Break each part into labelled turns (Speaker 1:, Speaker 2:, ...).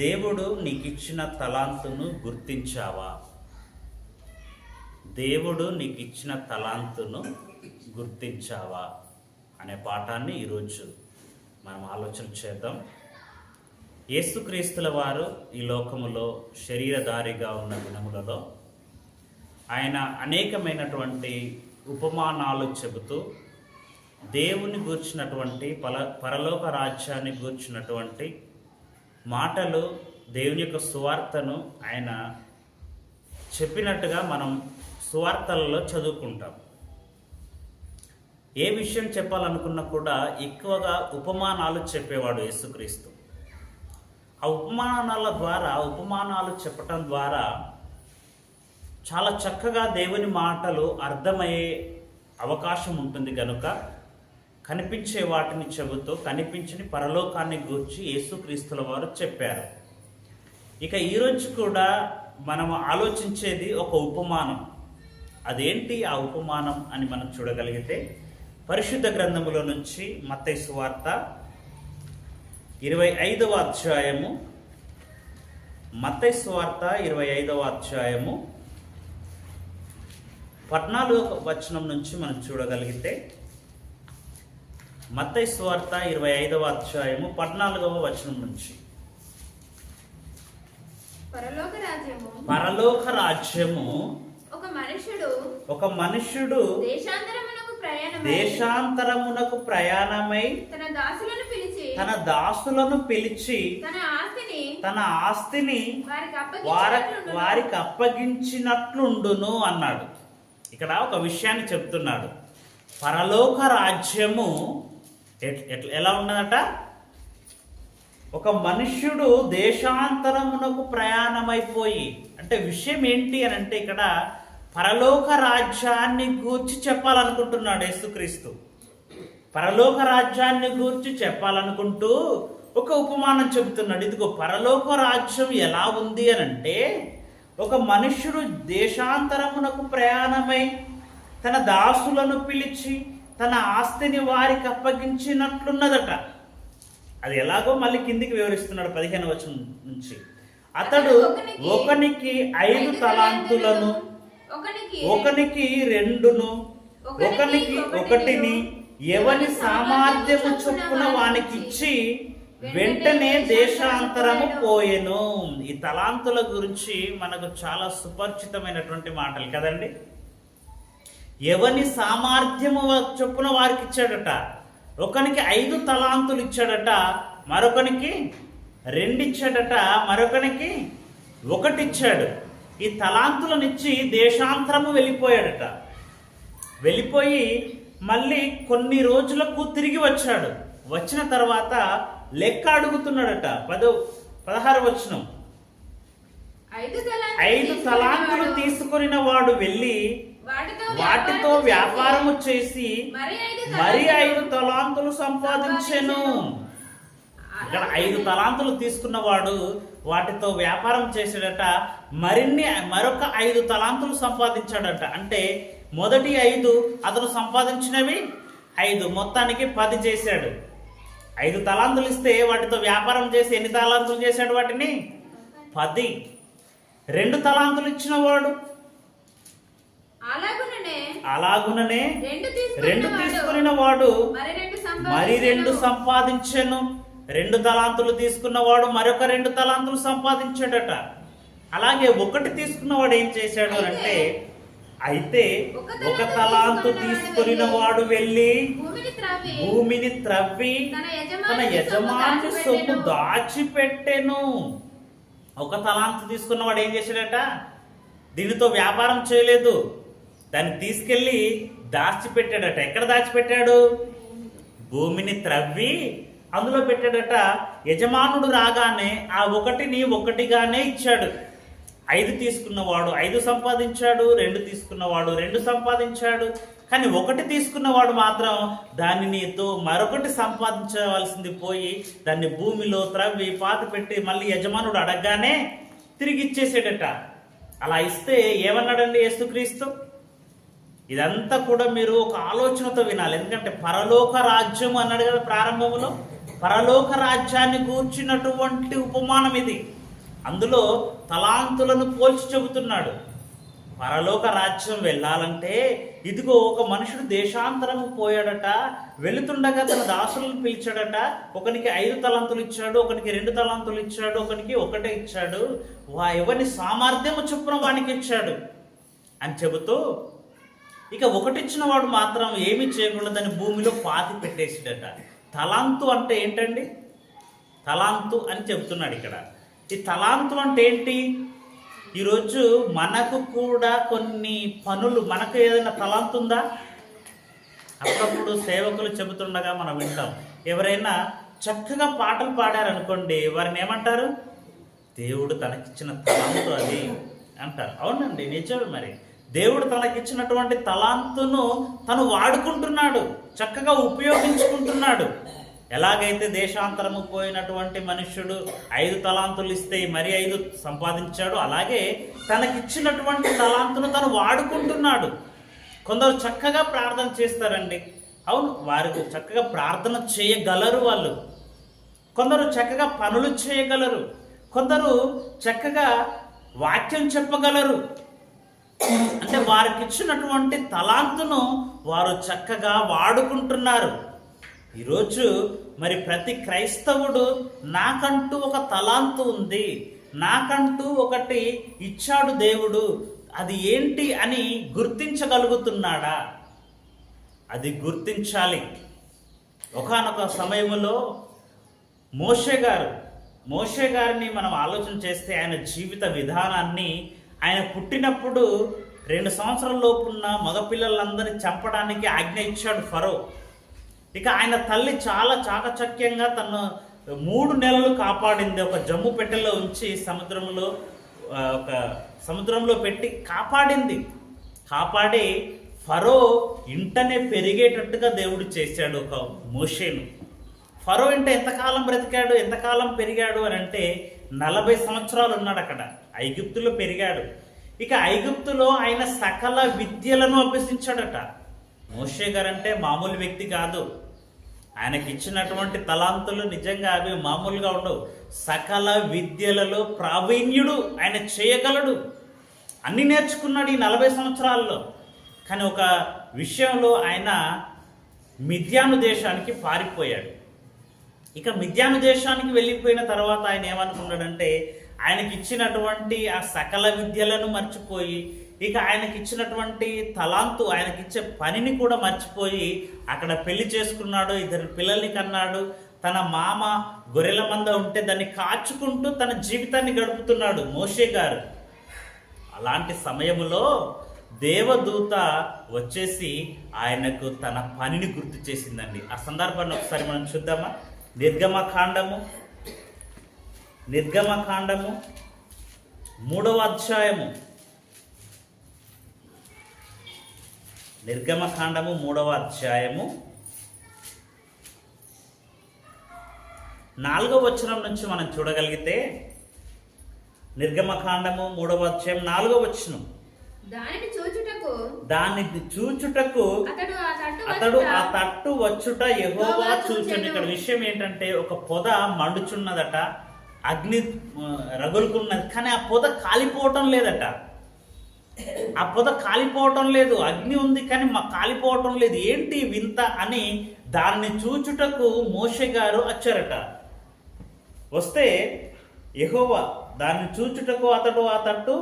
Speaker 1: దేవుడు నీకిచ్చిన తలాంతును గుర్తించావా? దేవుడు నీకిచ్చిన తలాంతును గుర్తించావా అనే పాఠాన్ని ఈరోజు మనం ఆలోచన చేద్దాం. యేసుక్రీస్తుల వారు ఈ లోకములో శరీరధారిగా ఉన్న దినములలో ఆయన అనేకమైనటువంటి ఉపమానాలు చెబుతూ దేవుని గూర్చినటువంటి పరలోక రాజ్యాన్ని గూర్చినటువంటి మాటలు, దేవుని యొక్క సువార్తను ఆయన చెప్పినట్టుగా మనం సువార్తలలో చదువుకుంటాం. ఏ విషయం చెప్పాలనుకున్నా కూడా ఎక్కువగా ఉపమానాలు చెప్పేవాడు యేసుక్రీస్తు. ఆ ఉపమానాలు చెప్పటం ద్వారా చాలా చక్కగా దేవుని మాటలు అర్థమయ్యే అవకాశం ఉంటుంది కనుక కనిపించే వాటిని చెబుతూ కనిపించని పరలోకాన్ని గూర్చి యేసుక్రీస్తుల వారు చెప్పారు. ఇక ఈరోజు కూడా మనం ఆలోచించేది ఒక ఉపమానం. అదేంటి ఆ ఉపమానం అని మనం చూడగలిగితే పరిశుద్ధ గ్రంథములో నుంచి మత్తయి సువార్త 25వ అధ్యాయము, మత్తయి సువార్త 25వ అధ్యాయము 14వ వచనం నుంచి మనం చూడగలిగితే మత్తయి సువార్త 25వ అధ్యాయము 14వ వచనం నుంచి పరలోక రాజ్యము ఒక మనుష్యుడు దేశాంతరమునకు ప్రయాణమై తన దాసులను పిలిచి తన ఆస్తిని వారికి అప్పగించినట్లుండును అన్నాడు. ఇక్కడ ఒక విషయాన్ని చెప్తున్నాడు. పరలోక రాజ్యము ఎలా ఉన్నదట? ఒక మనుష్యుడు దేశాంతరమునకు ప్రయాణమైపోయి, అంటే విషయం ఏంటి అని అంటే ఇక్కడ పరలోక రాజ్యాన్ని గూర్చి చెప్పాలనుకుంటున్నాడు యేసుక్రీస్తు. పరలోక రాజ్యాన్ని గూర్చి చెప్పాలనుకుంటూ ఒక ఉపమానం చెబుతున్నాడు. ఇదిగో పరలోక రాజ్యం ఎలా ఉంది అని అంటే, ఒక మనుష్యుడు దేశాంతరమునకు ప్రయాణమై తన దాసులను పిలిచి తన ఆస్తిని వారికి అప్పగించినట్లున్నదట. అది ఎలాగో మళ్ళీ కిందికి వివరిస్తున్నాడు 15వ వచనం నుంచి. అతడు ఒకనికి 5 తలాంతులను, ఒకనికి 2ను, ఒకనికి 1ని ఎవని సామర్థ్యము చొప్పున వానికి ఇచ్చి వెంటనే దేశాంతరము పోయెను. ఈ తలాంతుల గురించి మనకు చాలా సుపరిచితమైనటువంటి మాటలు కదండి. ఎవని సామర్థ్యము చొప్పున వారికి ఇచ్చాడట. ఒకనికి 5 తలాంతులు ఇచ్చాడట, మరొకనికి 2 ఇచ్చాడట, మరొకనికి 1 ఇచ్చాడు. ఈ తలాంతులనిచ్చి దేశాంతరము వెళ్ళిపోయాడట. వెళ్ళిపోయి మళ్ళీ కొన్ని రోజులకు తిరిగి వచ్చాడు. వచ్చిన తర్వాత లెక్క అడుగుతున్నాడట. 16వ వచనం, 5 తలాంతులు తీసుకొనిన వాడు వెళ్ళి వాటితో వ్యాపారము చేసి మరి 5 తలాంతులు సంపాదించెను. ఇక్కడ 5 తలాంతులు తీసుకున్నవాడు వాటితో వ్యాపారం చేసాడట, మరొక 5 తలాంతులు సంపాదించాడట. అంటే మొదటి 5 అతను సంపాదించినవి 5, మొత్తానికి 10 చేశాడు. 5 తలాంతులు ఇస్తే వాటితో వ్యాపారం చేసి ఎన్ని తలాంతులు చేశాడు? వాటిని 10. 2 తలాంతులు ఇచ్చిన వాడు అలాగుననే 2 తీసుకున్న వాడు మరి 2 సంపాదించెను. 2 తలాంతులు తీసుకున్నవాడు మరొక 2 తలాంతులు సంపాదించాడట. అలాగే 1 తీసుకున్నవాడు ఏం చేశాడు అంటే, అయితే 1 తలాంతు తీసుకున్న వాడు వెళ్ళి భూమిని త్రవ్వి తన యజమాని సొమ్ము దాచిపెట్టెను. 1 తలాంతు తీసుకున్నవాడు ఏం చేశాడట? దీనితో వ్యాపారం చేయలేదు, దాన్ని తీసుకెళ్ళి దాచిపెట్టాడట. ఎక్కడ దాచిపెట్టాడు? భూమిని త్రవ్వి అందులో పెట్టాడట. యజమానుడు రాగానే ఆ 1ని 1గానే ఇచ్చాడు. 5 తీసుకున్నవాడు 5 సంపాదించాడు, 2 తీసుకున్నవాడు 2 సంపాదించాడు. కానీ 1 తీసుకున్నవాడు మాత్రం దానితో మరొకటి సంపాదించవలసింది పోయి దాన్ని భూమిలో త్రవ్వి పాతి పెట్టి మళ్ళీ యజమానుడు అడగగానే తిరిగి ఇచ్చేసాడట. అలా ఇస్తే ఏమన్నాడండి యేసుక్రీస్తు? ఇదంతా కూడా మీరు ఒక ఆలోచనతో వినాలి. ఎందుకంటే పరలోక రాజ్యం అన్నాడు కదా ప్రారంభంలో. పరలోక రాజ్యాన్ని గూర్చినటువంటి ఉపమానం ఇది. అందులో తలాంతులను పోల్చి చెబుతున్నాడు. పరలోక రాజ్యం వెళ్ళాలంటే ఇదిగో ఒక మనుషుడు దేశాంతరము పోయాడట. వెళుతుండగా తన దాసులను పిలిచాడట. ఒకనికి 5 తలాంతులు ఇచ్చాడు, ఒకనికి 2 తలాంతులు ఇచ్చాడు, ఒకనికి 1 ఇచ్చాడు. ఎవరిని సామర్థ్యము చొప్పున వానికి ఇచ్చాడు అని చెబుతూ, ఇక 1 ఇచ్చిన వాడు మాత్రం ఏమీ చేయకుండా దాన్ని భూమిలో పాతి పెట్టేసాడట. తలాంతు అంటే ఏంటండి? తలాంతు అని చెబుతున్నాడు ఇక్కడ. ఈ తలాంతు అంటే ఏంటి? ఈరోజు మనకు కూడా కొన్ని పనులు, మనకు ఏదైనా తలాంతు ఉందా? అప్పుడప్పుడు సేవకులు చెబుతుండగా మనం వింటాం. ఎవరైనా చక్కగా పాటలు పాడారనుకోండి, వారిని ఏమంటారు? దేవుడు తనకిచ్చిన తలాంతు అది అంటారు. అవునండి, నిజమే. మరి దేవుడు తనకిచ్చినటువంటి తలాంతును తను వాడుకుంటున్నాడు, చక్కగా ఉపయోగించుకుంటున్నాడు. ఎలాగైతే దేశాంతరము పోయినటువంటి మనుష్యుడు 5 తలాంతులు ఇస్తే మరి 5 సంపాదించాడు, అలాగే తనకిచ్చినటువంటి తలాంతును తను వాడుకుంటున్నాడు. కొందరు చక్కగా ప్రార్థన చేస్తారండి. అవును, వారికి చక్కగా ప్రార్థన చేయగలరు వాళ్ళు. కొందరు చక్కగా పనులు చేయగలరు. కొందరు చక్కగా వాక్యం చెప్పగలరు. అంటే వారికి ఇచ్చినటువంటి తలాంతును వారు చక్కగా వాడుకుంటున్నారు. ఈరోజు మరి ప్రతి క్రైస్తవుడు నాకంటూ ఒక తలాంతు ఉంది, నాకంటూ ఒకటి ఇచ్చాడు దేవుడు, అది ఏంటి అని గుర్తించగలుగుతున్నాడా? అది గుర్తించాలి. ఒకానొక సమయంలో మోషే గారిని మనం ఆలోచన చేస్తే ఆయన జీవిత విధానాన్ని, ఆయన పుట్టినప్పుడు 2 సంవత్సరాల లోపున్న మగపిల్లలందరినీ చంపడానికి ఆజ్ఞ ఇచ్చాడు ఫరో. ఇక ఆయన తల్లి చాలా చాకచక్యంగా తను 3 నెలలు కాపాడింది. ఒక జమ్ము పెట్టెలో ఉంచి సముద్రంలో పెట్టి కాపాడి ఫరో ఇంటనే పెరిగేటట్టుగా దేవుడు చేశాడు ఒక మోషేను. ఫరో ఇంట ఎంతకాలం బ్రతికాడు, ఎంతకాలం పెరిగాడు అని అంటే 40 సంవత్సరాలు ఉన్నాడు అక్కడ. ఐగుప్తులో పెరిగాడు. ఇక ఐగుప్తులో ఆయన సకల విద్యలను అభ్యసించాడట. మోషే గారంటే మామూలు వ్యక్తి కాదు. ఆయనకి ఇచ్చినటువంటి తలాంతులు నిజంగా అవి మామూలుగా ఉండవు. సకల విద్యలలో ప్రావీణ్యుడు, ఆయన చేయగలడు. అన్ని నేర్చుకున్నాడు ఈ 40 సంవత్సరాల్లో. కానీ ఒక విషయంలో ఆయన మిద్యాను దేశానికి పారిపోయాడు. ఇక మిద్యాను దేశానికి వెళ్ళిపోయిన తర్వాత ఆయన ఏమనుకున్నాడంటే, ఆయనకి ఇచ్చినటువంటి ఆ సకల విద్యలను మర్చిపోయి, ఇక ఆయనకి ఇచ్చినటువంటి తలాంతు, ఆయనకిచ్చే పనిని కూడా మర్చిపోయి అక్కడ పెళ్లి చేసుకున్నాడు. 2 పిల్లల్ని కన్నాడు. తన మామ గొర్రెల మంద ఉంటే దాన్ని కాచుకుంటూ తన జీవితాన్ని గడుపుతున్నాడు మోషే గారు. అలాంటి సమయంలో దేవదూత వచ్చేసి ఆయనకు తన పనిని గుర్తు చేసిందండి. ఆ సందర్భాన్ని ఒకసారి మనం చూద్దామా? నిర్గమకాండము 3వ అధ్యాయము. నిర్గమకాండము 3వ అధ్యాయము 4వ వచనం నుంచి మనం చూడగలిగితే, నిర్గమకాండము 3వ అధ్యాయం 4వ వచనం. దాన్ని చూచుటకు అతడు ఆ తట్టు వచ్చుట యెహోవా చూచెను. ఇక్కడ విషయం ఏంటంటే, ఒక పొద మండుచున్నదట, అగ్ని రగులుకున్నది, కానీ ఆ పొద కాలిపోవటం లేదట. ఆ పొద కాలిపోవటం లేదు, అగ్ని ఉంది కానీ కాలిపోవటం లేదు. ఏంటి వింత అని దాన్ని చూచుటకు మోషే గారు వచ్చారట. వస్తే యెహోవా దాన్ని చూచుటకు అతడు ఆ తట్టు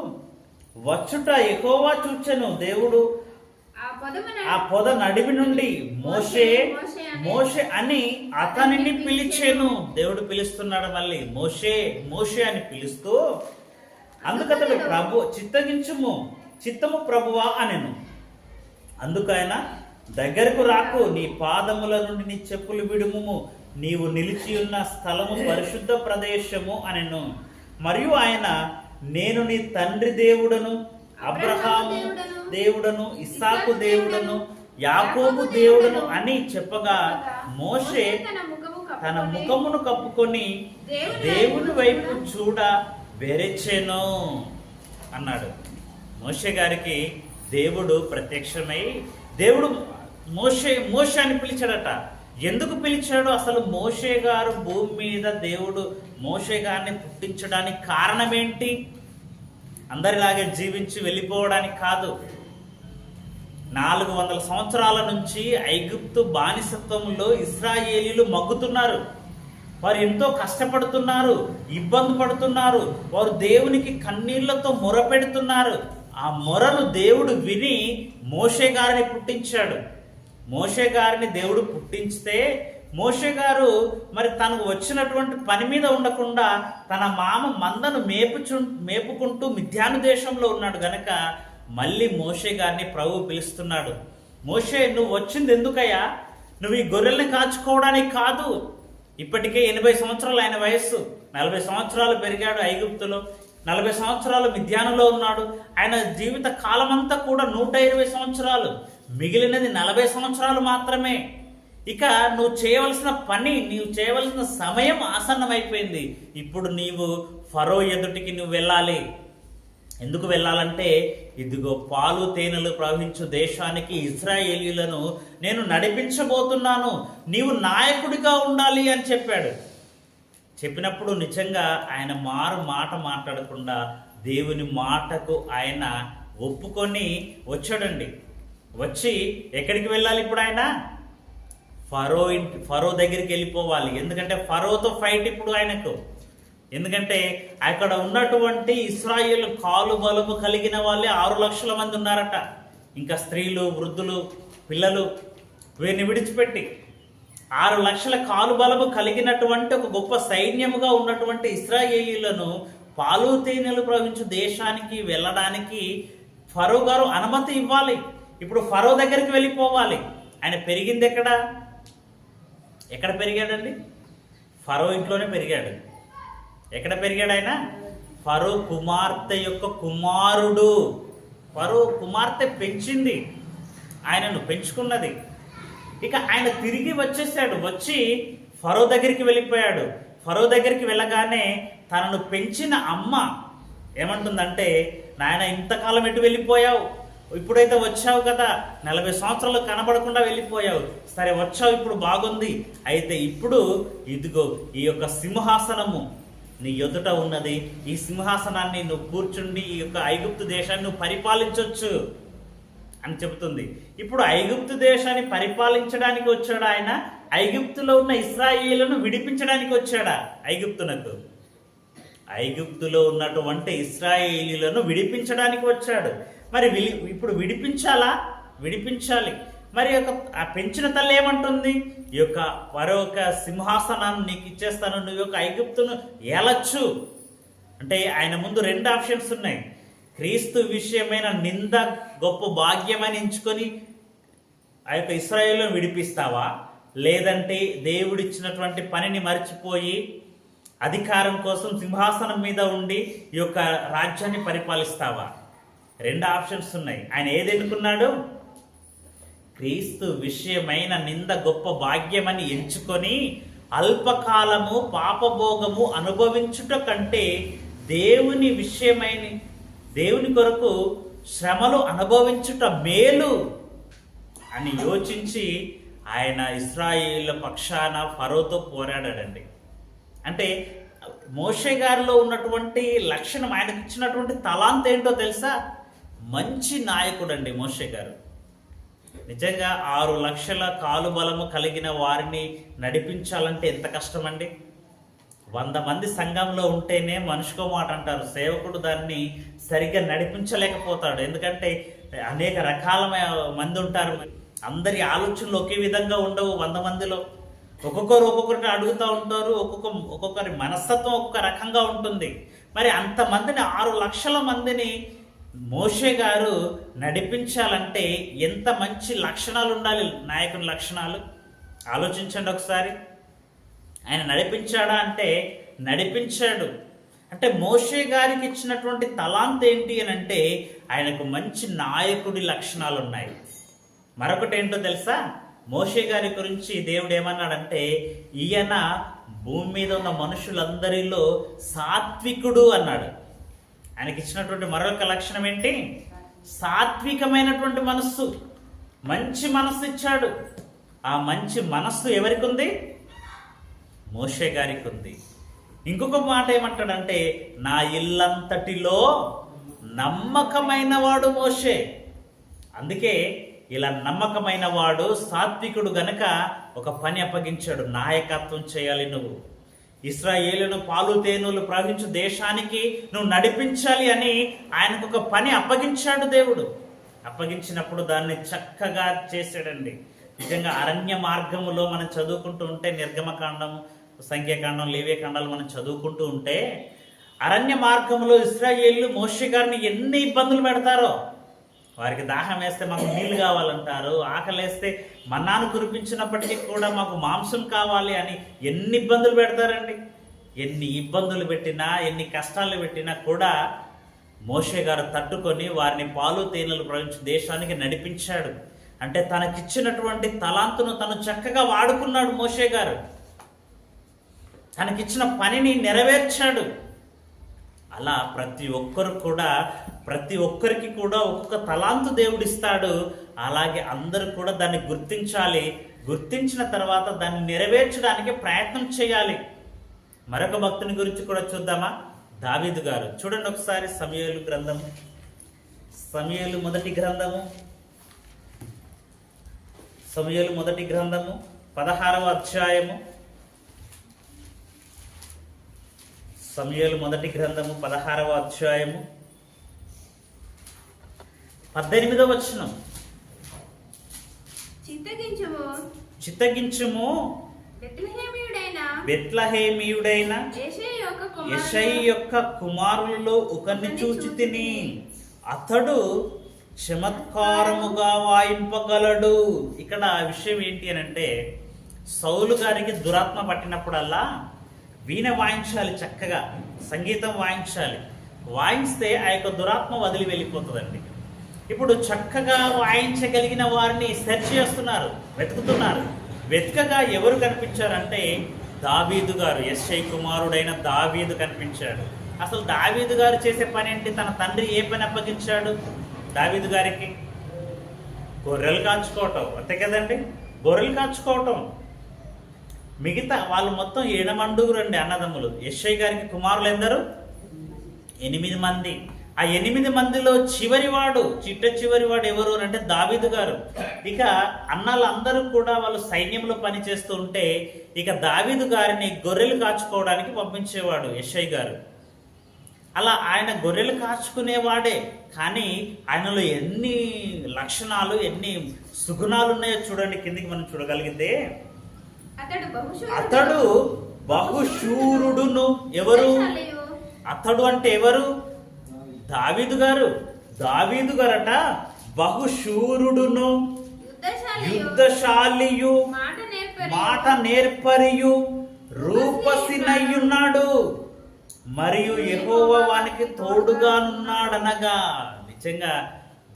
Speaker 1: వచ్చుట యెహోవా చూచెను. దేవుడు ఆ పొద నడివి నుండి మోషే మోషే అని అతనిని పిలిచెను. దేవుడు పిలుస్తున్నాడు మళ్ళీ, మోషే మోషే అని పిలుస్తూ, అందుకతడు ప్రభు చిత్తగించుము, చిత్తము ప్రభువా అనెను. అందుకైనా దగ్గరకు రాకు, నీ పాదముల నుండి నీ చెప్పులు విడుము, నీవు నిలిచి ఉన్న స్థలము పరిశుద్ధ ప్రదేశము అనెను. మరియు ఆయన, నేను నీ తండ్రి దేవుడను, అబ్రహాము దేవుడను, ఇస్సాకు దేవుడను, యాకోబు దేవుడను అని చెప్పగా మోషే తన ముఖమును కప్పుకొని దేవుని వైపు చూడ వెరచెను అన్నాడు. మోషే గారికి దేవుడు ప్రత్యక్షమై, దేవుడు మోషే మోషే అని పిలిచాడట. ఎందుకు పిలిచాడు? అసలు మోషే గారు భూమి మీద దేవుడు మోషే గారిని పుట్టించడానికి కారణం ఏంటి? అందరిలాగే జీవించి వెళ్ళిపోవడానికి కాదు. 400 సంవత్సరాల నుంచి ఐగుప్తు బానిసత్వంలో ఇశ్రాయేలీలు మగ్గుతున్నారు. వారు ఎంతో కష్టపడుతున్నారు, ఇబ్బంది పడుతున్నారు. వారు దేవునికి కన్నీళ్లతో మొరపెడుతున్నారు. ఆ మొరను దేవుడు విని మోషే గారిని పుట్టించాడు. మోషే గారిని దేవుడు పుట్టించితే మోషే గారు మరి తనకు వచ్చినటువంటి పని మీద ఉండకుండా తన మామ మందను మేపుకుంటూ మిద్యాను దేశంలో ఉన్నాడు గనక మళ్ళీ మోషే గారిని ప్రభు పిలుస్తున్నాడు. మోషే, నువ్వు వచ్చింది ఎందుకయ్యా? నువ్వు ఈ గొర్రెల్ని కాచుకోవడానికి కాదు. ఇప్పటికే 80 సంవత్సరాలు ఆయన వయస్సు. 40 సంవత్సరాలు పెరిగాడు ఐగుప్తులో, 40 సంవత్సరాలు మిద్యానులో ఉన్నాడు. ఆయన జీవిత కాలమంతా కూడా 120 సంవత్సరాలు, మిగిలినది 40 సంవత్సరాలు మాత్రమే. ఇక నువ్వు చేయవలసిన పని, నీవు చేయవలసిన సమయం ఆసన్నమైపోయింది. ఇప్పుడు నీవు ఫరో ఎదుటికి నువ్వు వెళ్ళాలి. ఎందుకు వెళ్ళాలంటే, ఇదిగో పాలు తేనెలు ప్రవహించు దేశానికి ఇశ్రాయేలీయులను నేను నడిపించబోతున్నాను, నీవు నాయకుడిగా ఉండాలి అని చెప్పాడు. చెప్పినప్పుడు నిజంగా ఆయన మాట మాట్లాడకుండా దేవుని మాటకు ఆయన ఒప్పుకొని వచ్చాడండి. వచ్చి ఎక్కడికి వెళ్ళాలి ఇప్పుడు ఆయన? ఫరో దగ్గరికి వెళ్ళిపోవాలి. ఎందుకంటే ఫరోతో ఫైట్ ఇప్పుడు ఆయనకు. ఎందుకంటే అక్కడ ఉన్నటువంటి ఇశ్రాయేలు కాలు బలము కలిగిన వాళ్ళే 6 లక్షల మంది ఉన్నారట. ఇంకా స్త్రీలు, వృద్ధులు, పిల్లలు వీరిని విడిచిపెట్టి 6 లక్షల కాలు బలము కలిగినటువంటి ఒక గొప్ప సైన్యముగా ఉన్నటువంటి ఇశ్రాయేలీయులను పాలు తేనెలు ప్రవహించు దేశానికి వెళ్ళడానికి ఫరో గారు అనుమతి ఇవ్వాలి. ఇప్పుడు ఫరో దగ్గరికి వెళ్ళిపోవాలి. ఆయన పెరిగింది ఎక్కడ పెరిగాడండి? ఫరో ఇంట్లోనే పెరిగాడు. ఎక్కడ పెరిగాడు ఆయన? ఫరో కుమార్తె యొక్క కుమారుడు. ఫరో కుమార్తె పెంచింది, ఆయనను పెంచుకున్నది. ఇక ఆయన తిరిగి వచ్చేసాడు. వచ్చి ఫరో దగ్గరికి వెళ్ళిపోయాడు. ఫరో దగ్గరికి వెళ్ళగానే తనను పెంచిన అమ్మ ఏమంటుందంటే, నాయన ఇంతకాలం ఎటు వెళ్ళిపోయావు? ఇప్పుడైతే వచ్చావు కదా, 40 సంవత్సరాలు కనబడకుండా వెళ్ళిపోయావు. సరే వచ్చావు, ఇప్పుడు బాగుంది. అయితే ఇప్పుడు ఇదిగో ఈ యొక్క సింహాసనము నీ ఎదుట ఉన్నది. ఈ సింహాసనాన్ని నువ్వు కూర్చుండి ఈ యొక్క ఐగుప్తు దేశాన్ని నువ్వు పరిపాలించవచ్చు అని చెబుతుంది. ఇప్పుడు ఐగుప్తు దేశాన్ని పరిపాలించడానికి వచ్చాడు ఆయన? ఐగుప్తులో ఉన్న ఇశ్రాయేలును విడిపించడానికి వచ్చాడా? ఐగుప్తులో ఉన్నటువంటి ఇశ్రాయేలీలను విడిపించడానికి వచ్చాడు. మరి ఇప్పుడు విడిపించాలి. మరి ఆ పెంచిన తల్లి ఏమంటుంది? ఈ యొక్క మరొక సింహాసనాన్ని నీకు ఇచ్చేస్తాను, నువ్వు యొక్క ఐగుప్తును ఏలచ్చు అంటే ఆయన ముందు 2 ఆప్షన్స్ ఉన్నాయి. క్రీస్తు విషయమైన నింద గొప్ప భాగ్యమని ఎంచుకొని ఆ యొక్క ఇశ్రాయేలును విడిపిస్తావా? లేదంటే దేవుడిచ్చినటువంటి పనిని మర్చిపోయి అధికారం కోసం సింహాసనం మీద ఉండి ఈ యొక్క రాజ్యాన్ని పరిపాలిస్తావా? 2 ఆప్షన్స్ ఉన్నాయి. ఆయన ఏది ఎన్నుకున్నాడు? క్రీస్తు విషయమైన నింద గొప్ప భాగ్యమని ఎంచుకొని అల్పకాలము పాపభోగము అనుభవించుట కంటే దేవుని కొరకు శ్రమలు అనుభవించుట మేలు అని యోచించి ఆయన ఇశ్రాయేలు పక్షాన ఫరోతో పోరాడాడండి. అంటే మోషే గారిలో ఉన్నటువంటి లక్షణం, ఆయనకు ఇచ్చినటువంటి తలాంత్ ఏంటో తెలుసా? మంచి నాయకుడు అండి మోషే గారు. నిజంగా 6 లక్షల కాలు బలము కలిగిన వారిని నడిపించాలంటే ఎంత కష్టం అండి. 100 మంది సంఘంలో ఉంటేనే మనిషికో మాట అంటారు. సేవకుడు దాన్ని సరిగ్గా నడిపించలేకపోతాడు. ఎందుకంటే అనేక రకాల మంది ఉంటారు. అందరి ఆలోచనలు ఒకే విధంగా ఉండవు. 100 మందిలో ఒక్కొక్కరిని అడుగుతూ ఉంటారు. ఒక్కొక్కరి మనస్తత్వం ఒక్కొక్క రకంగా ఉంటుంది. మరి అంతమందిని 6 లక్షల మందిని మోషే గారు నడిపించాలంటే ఎంత మంచి లక్షణాలు ఉండాలి, నాయకుని లక్షణాలు. ఆలోచించండి ఒకసారి. ఆయన నడిపించాడా అంటే నడిపించాడు. అంటే మోషే గారికి ఇచ్చినటువంటి తలాంత్ ఏంటి అని అంటే ఆయనకు మంచి నాయకుడి లక్షణాలు ఉన్నాయి. మరొకటి ఏంటో తెలుసా? మోషే గారి గురించి దేవుడు ఏమన్నాడంటే, ఈయన భూమి మీద ఉన్న మనుషులందరిలో సాత్వికుడు అన్నాడు. ఆయనకి ఇచ్చినటువంటి మరొక లక్షణం ఏంటి? సాత్వికమైనటువంటి మనస్సు, మంచి మనస్సు ఇచ్చాడు. ఆ మంచి మనస్సు ఎవరికి ఉంది? మోషే గారికి ఉంది. ఇంకొక మాట ఏమంటాడంటే, నా ఇల్లంతటిలో నమ్మకమైన వాడు మోషే. అందుకే ఇలా నమ్మకమైన వాడు, సాత్వికుడు గనక ఒక పని అప్పగించాడు. నాయకత్వం చేయాలి, నువ్వు ఇశ్రాయేలును పాలు తేనెలు ప్రవహించు దేశానికి నువ్వు నడిపించాలి అని ఆయనకు ఒక పని అప్పగించాడు దేవుడు. అప్పగించినప్పుడు దాన్ని చక్కగా చేశాడండి. నిజంగా అరణ్య మార్గములో మనం చదువుకుంటూ ఉంటే, నిర్గమకాండం, సంఖ్యాకాండం, లేవ్యకాండాలు మనం చదువుకుంటూ ఉంటే, అరణ్య మార్గంలో ఇశ్రాయేలు మోషే గారిని ఎన్ని ఇబ్బందులు పెడతారో. వారికి దాహం వేస్తే మాకు నీళ్లు కావాలంటారు, ఆకలేస్తే మన్నాను కురిపించినప్పటికీ కూడా మాకు మాంసం కావాలి అని ఎన్ని ఇబ్బందులు పెడతారండి. ఎన్ని ఇబ్బందులు పెట్టినా, ఎన్ని కష్టాలు పెట్టినా కూడా మోషే గారు తట్టుకొని వారిని పాలు తేనెలు ప్రవహించే దేశానికి నడిపించాడు. అంటే తనకిచ్చినటువంటి తలాంతును తను చక్కగా వాడుకున్నాడు మోషే గారు. తనకిచ్చిన పనిని నెరవేర్చాడు. అలా ప్రతి ఒక్కరికి కూడా ఒక్కొక్క తలాంతు దేవుడు ఇస్తాడు. అలాగే అందరూ కూడా దాన్ని గుర్తించాలి. గుర్తించిన తర్వాత దాన్ని నెరవేర్చడానికి ప్రయత్నం చేయాలి. మరొక భక్తుని గురించి కూడా చూద్దామా? దావీదు గారు. చూడండి ఒకసారి సమూయేలు గ్రంథము, సమూయేలు మొదటి గ్రంథము 16వ అధ్యాయము. సమూయేలు మొదటి గ్రంథము 16వ అధ్యాయము 18వ వచనం. చిత్తగించుము బెత్లెహేమీయుడైన యెషయి యొక్క కుమారులలో ఒకరిని చూచి తిని, అతడు చమత్కారముగా వాయింపగలడు. ఇక్కడ విషయం ఏంటి అని అంటే, సౌలు గారికి దురాత్మ పట్టినప్పుడల్లా వీణ వాయించాలి, చక్కగా సంగీతం వాయించాలి. వాయిస్తే ఆ యొక్క దురాత్మ వదిలి వెళ్ళిపోతుందండి. ఇప్పుడు చక్కగా వాయించగలిగిన వారిని సెర్చ్ చేస్తున్నారు, వెతుకుతున్నారు. వెతకగా ఎవరు కనిపించారంటే దావీదు గారు, యెషయి కుమారుడైన దావీదు కనిపించాడు. అసలు దావీదు గారు చేసే పని ఏంటి? తన తండ్రి ఏ పని అప్పగించాడు దావీదు గారికి? గొర్రెలు కాచుకోవటం, అంతే కదండి, గొర్రెలు కాచుకోవటం. మిగతా వాళ్ళు మొత్తం 7 మండుగురండి అన్నదమ్ములు. యెషయి గారికి కుమారులు ఎందరు? 8 మంది. ఆ 8 మందిలో చివరివాడు ఎవరు అంటే దావీదు గారు. ఇక అన్నలందరూ కూడా వాళ్ళు సైన్యంలో పనిచేస్తూ ఉంటే, ఇక దావీదు గారిని గొర్రెలు కాచుకోవడానికి పంపించేవాడు యెషయి గారు. అలా ఆయన గొర్రెలు కాచుకునేవాడే, కానీ ఆయనలో ఎన్ని లక్షణాలు, ఎన్ని సుగుణాలు ఉన్నాయో చూడండి. కిందికి మనం చూడగలిగితే, అతడు బహుశూరుడును. ఎవరు అతడు అంటే? ఎవరు? దావీదు గారు. దావీదు గారట బహుశూరుడును, యుద్ధశాలియు, మాట నేర్పరియు, రూపసినయ్యున్నాడు, మరియు యెహోవా వానికి తోడుగానున్నాడనగా. నిజంగా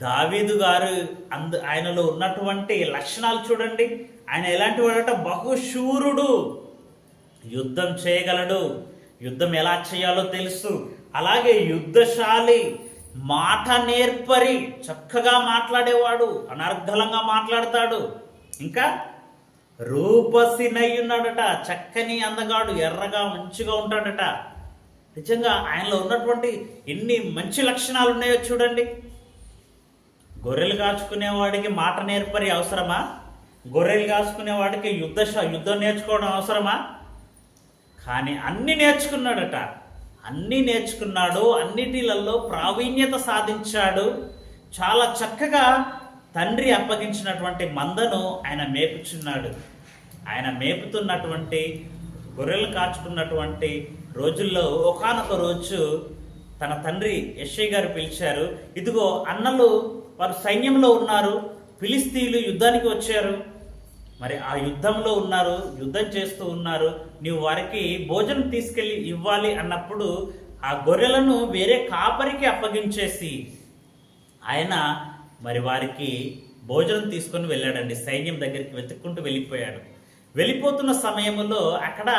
Speaker 1: దావీదు గారు ఆయనలో ఉన్నటువంటి లక్షణాలు చూడండి. ఆయన ఎలాంటి వాడట? బహుశూరుడు, యుద్ధం చేయగలడు, యుద్ధం ఎలా చేయాలో తెలుసు. అలాగే యుద్ధశాలి, మాట నేర్పరి, చక్కగా మాట్లాడేవాడు, అనర్గళంగా మాట్లాడతాడు. ఇంకా రూపసినై ఉన్నాడట, చక్కని అందగాడు, ఎర్రగా మంచిగా ఉంటాడట. నిజంగా ఆయనలో ఉన్నటువంటి ఎన్ని మంచి లక్షణాలు ఉన్నాయో చూడండి. గొర్రెలు కాచుకునేవాడికి మాట నేర్పరి అవసరమా? గొర్రెలు కాచుకునేవాడికి యుద్ధం నేర్చుకోవడం అవసరమా? కానీ అన్ని నేర్చుకున్నాడట. అన్నీ నేర్చుకున్నాడు, అన్నిటిలలో ప్రావీణ్యత సాధించాడు. చాలా చక్కగా తండ్రి అప్పగించినటువంటి మందను ఆయన మేపుచున్నాడు. ఆయన మేపుతున్నటువంటి, గొర్రెలు కాచుకున్నటువంటి రోజుల్లో ఒకానొక రోజు తన తండ్రి యెషయి గారు పిలిచారు. ఇదిగో అన్నలు వారు సైన్యంలో ఉన్నారు, ఫిలిస్తీయులు యుద్ధానికి వచ్చారు, మరి ఆ యుద్ధంలో ఉన్నారు, యుద్ధం చేస్తూ ఉన్నారు, నీవు వారికి భోజనం తీసుకెళ్ళి ఇవ్వాలి అన్నప్పుడు ఆ గొర్రెలను వేరే కాపరికి అప్పగించేసి ఆయన మరి వారికి భోజనం తీసుకొని వెళ్ళాడండి. సైన్యం దగ్గరికి వెతుక్కుంటూ వెళ్ళిపోయాడు. వెళ్ళిపోతున్న సమయంలో అక్కడ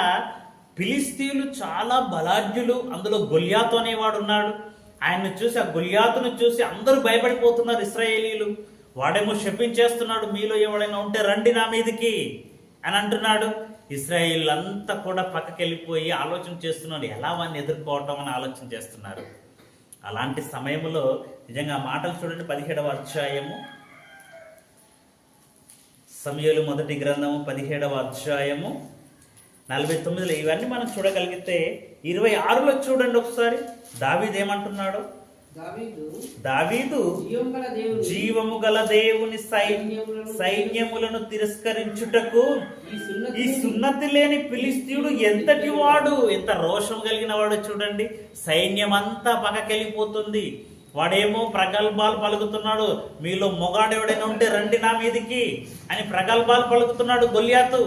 Speaker 1: ఫిలిస్తీయులు చాలా బలాఢ్యులు, అందులో గొల్యాతు అనేవాడు ఉన్నాడు. ఆయన్ని చూసి, ఆ గొల్యాతును చూసి అందరూ భయపడిపోతున్నారు ఇశ్రాయేలీలు. వాడేమో శపించేస్తున్నాడు, మీలో ఎవడైనా ఉంటే రండి నా మీదికి అని అంటున్నాడు. ఇశ్రాయేల్ అంతా కూడా పక్కకి వెళ్ళిపోయి ఆలోచన చేస్తున్నాడు, ఎలా వాడిని ఎదుర్కోవటం అని ఆలోచన చేస్తున్నారు. అలాంటి సమయంలో నిజంగా మాటలు చూడండి, 17వ అధ్యాయము, సమూయేలు మొదటి గ్రంథము 17వ అధ్యాయము 49లో ఇవన్నీ మనం చూడగలిగితే 26లో చూడండి ఒకసారి దావీదు ఏమంటున్నాడు. దావీదు జీవము గల దేవుని సైన్యములను తిరస్కరించుటకు ఈ సున్నతి లేని ఫిలిష్తీయుడు ఎంతటి వాడు, ఎంత రోషం కలిగిన వాడు చూడండి. సైన్యం అంతా పక్కకెళ్ళిపోతుంది, వాడేమో ప్రగల్భాలు పలుకుతున్నాడు, మీలో మొగాడెవడైనా ఉంటే రండి నా మీదికి అని ప్రగల్భాలు పలుకుతున్నాడు. గొల్యాతు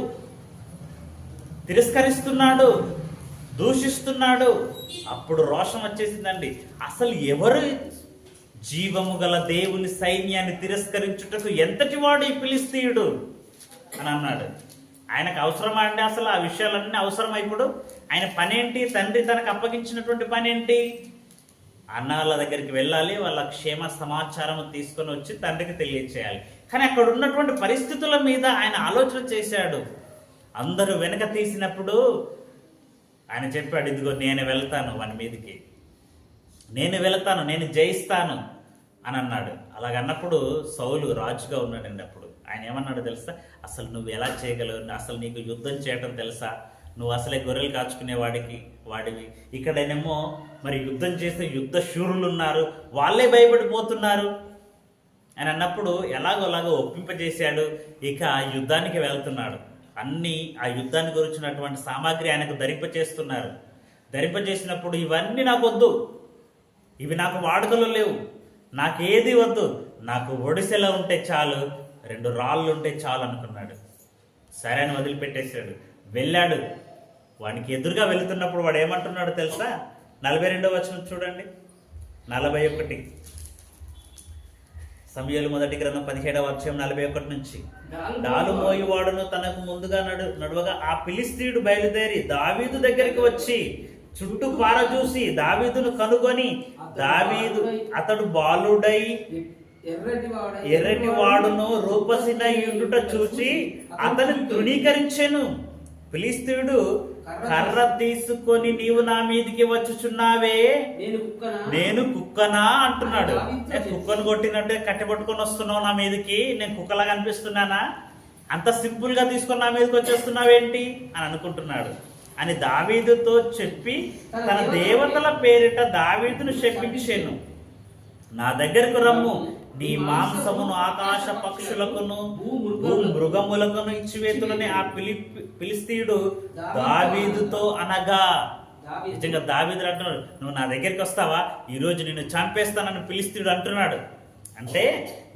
Speaker 1: తిరస్కరిస్తున్నాడు, దూషిస్తున్నాడు. అప్పుడు రోషం వచ్చేసిందండి. అసలు ఎవరు జీవము గల దేవుని సైన్యాన్ని తిరస్కరించుటకు ఎంతటి వాడు ఈ ఫిలిష్తీయుడు అని అన్నాడు. ఆయనకు అవసరమా అండి అసలు ఆ విషయాలన్నీ అవసరమా? ఇప్పుడు ఆయన పనేంటి? తండ్రి తనకు అప్పగించినటువంటి పనేంటి? అన్నాళ్ళ దగ్గరికి వెళ్ళాలి, వాళ్ళ క్షేమ సమాచారం తీసుకొని వచ్చి తండ్రికి తెలియచేయాలి. కానీ అక్కడ ఉన్నటువంటి పరిస్థితుల మీద ఆయన ఆలోచన చేశాడు. అందరూ వెనక తీసినప్పుడు ఆయన చెప్పాడు, ఇదిగో నేను వెళ్తాను వాని మీదకి, నేను వెళ్తాను, నేను జయిస్తాను అని అన్నాడు. అలాగన్నప్పుడు సౌలు రాజుగా ఉన్నాడండి. అప్పుడు ఆయన ఏమన్నాడు తెలుసా? అసలు నువ్వు ఎలా చేయగలవు? అసలు నీకు యుద్ధం చేయటం తెలుసా? నువ్వు అసలే గొర్రెలు కాచుకునే వాడివి. ఇక్కడేనేమో మరి యుద్ధం చేసే యుద్ధ శూరులు ఉన్నారు, వాళ్ళే భయపడిపోతున్నారు అని అన్నప్పుడు ఎలాగోలాగో ఒప్పింపజేశాడు. ఇక యుద్ధానికి వెళ్తున్నాడు. అన్నీ ఆ యుద్ధాన్ని గురించినటువంటి సామాగ్రి ఆయనకు ధరింపచేస్తున్నారు. ధరింపజేసినప్పుడు ఇవన్నీ నాకు వద్దు, ఇవి నాకు వాడుకలో లేవు, నాకేది వద్దు, నాకు ఒడిసెల ఉంటే చాలు, 2 రాళ్ళు ఉంటే చాలు అనుకున్నాడు. సరే అని వదిలిపెట్టేశాడు. వెళ్ళాడు. వాడికి ఎదురుగా వెళుతున్నప్పుడు వాడు ఏమంటున్నాడు తెలుసా? 42వ వచనం చూడండి, 41. సమూయేలు మొదటి గ్రంథం 17వ అధ్యాయం 41 నుంచి. డాలు మోయువాడును తనకు ముందుగా నడువగా ఆ ఫిలిష్తీయుడు బయలుదేరి దావీదు దగ్గరికి వచ్చి చుట్టూ పారజూసి దావీదును కనుగొని, అతడు బాలుడై ఎర్రటి వాడును రూపసిన యుండుట చూచి అతను తృణీకరించెను. ఫిలిష్తీయుడు కర్ర తీసుకొని, నీవు నా మీదికి వచ్చుచున్నావే, నేను కుక్కనా అంటున్నాడు. కుక్కను కొట్టినట్టే కట్టె పట్టుకొని వస్తున్నావు నా మీదకి, నేను కుక్కలా కనిపిస్తున్నానా? అంత సింపుల్ గా తీసుకొని నా మీదకి వచ్చేస్తున్నావేంటి అని అనుకుంటున్నాడు అని దావీదుతో చెప్పి తన దేవతల పేరిట దావీదును శపించెను. నా దగ్గరకు రమ్ము, నీ మాంసమును ఆకాశ పక్షులకును మృగములకును ఇచ్చివేతులని ఆ ఫిలిష్తీయుడు దావీదుతో అనగా. నిజంగా దావీదు అంటున్నాడు, నువ్వు నా దగ్గరికి వస్తావా, ఈరోజు నిన్ను చంపేస్తానని ఫిలిష్తీయుడు అంటున్నాడు. అంటే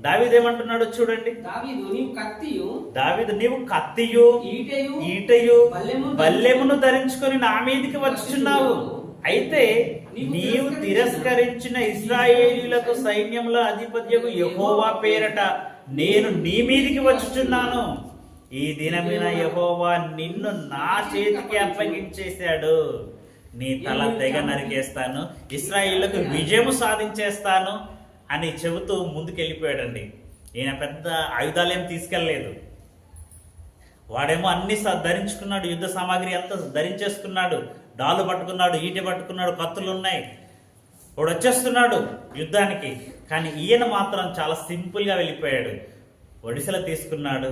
Speaker 1: దావీదు ఏమంటున్నాడు చూడండి, దావీదు నీవు కత్తియు ఈటయు బల్లెమును ధరించుకొని నా మీదికి వచ్చుచున్నావు. అయితే నీవు తిరస్కరించిన ఇశ్రాయేలీయులకు సైన్యముల అధిపత్యకు యెహోవా పేరట నేను నీ మీదికి వచ్చుచున్నాను. ఈ దినమైన యెహోవా నిన్ను నా చేతికి అప్పగించేశాడు. నీ తల తెగ నరికేస్తాను, ఇశ్రాయేలులకు విజయము సాధించేస్తాను అని చెబుతూ ముందుకెళ్ళిపోయాడండి. ఈయన పెద్ద ఆయుధాలేం తీసుకెళ్ళలేదు. వాడేమో అన్ని ధరించుకున్నాడు, యుద్ధ సామాగ్రి అంతా ధరించేసుకున్నాడు, డాలు పట్టుకున్నాడు, ఈటె పట్టుకున్నాడు, కత్తులు ఉన్నాయి, వాడు వచ్చేస్తున్నాడు యుద్ధానికి. కానీ ఈయన మాత్రం చాలా సింపుల్గా వెళ్ళిపోయాడు. ఒడిసెల తీసుకున్నాడు,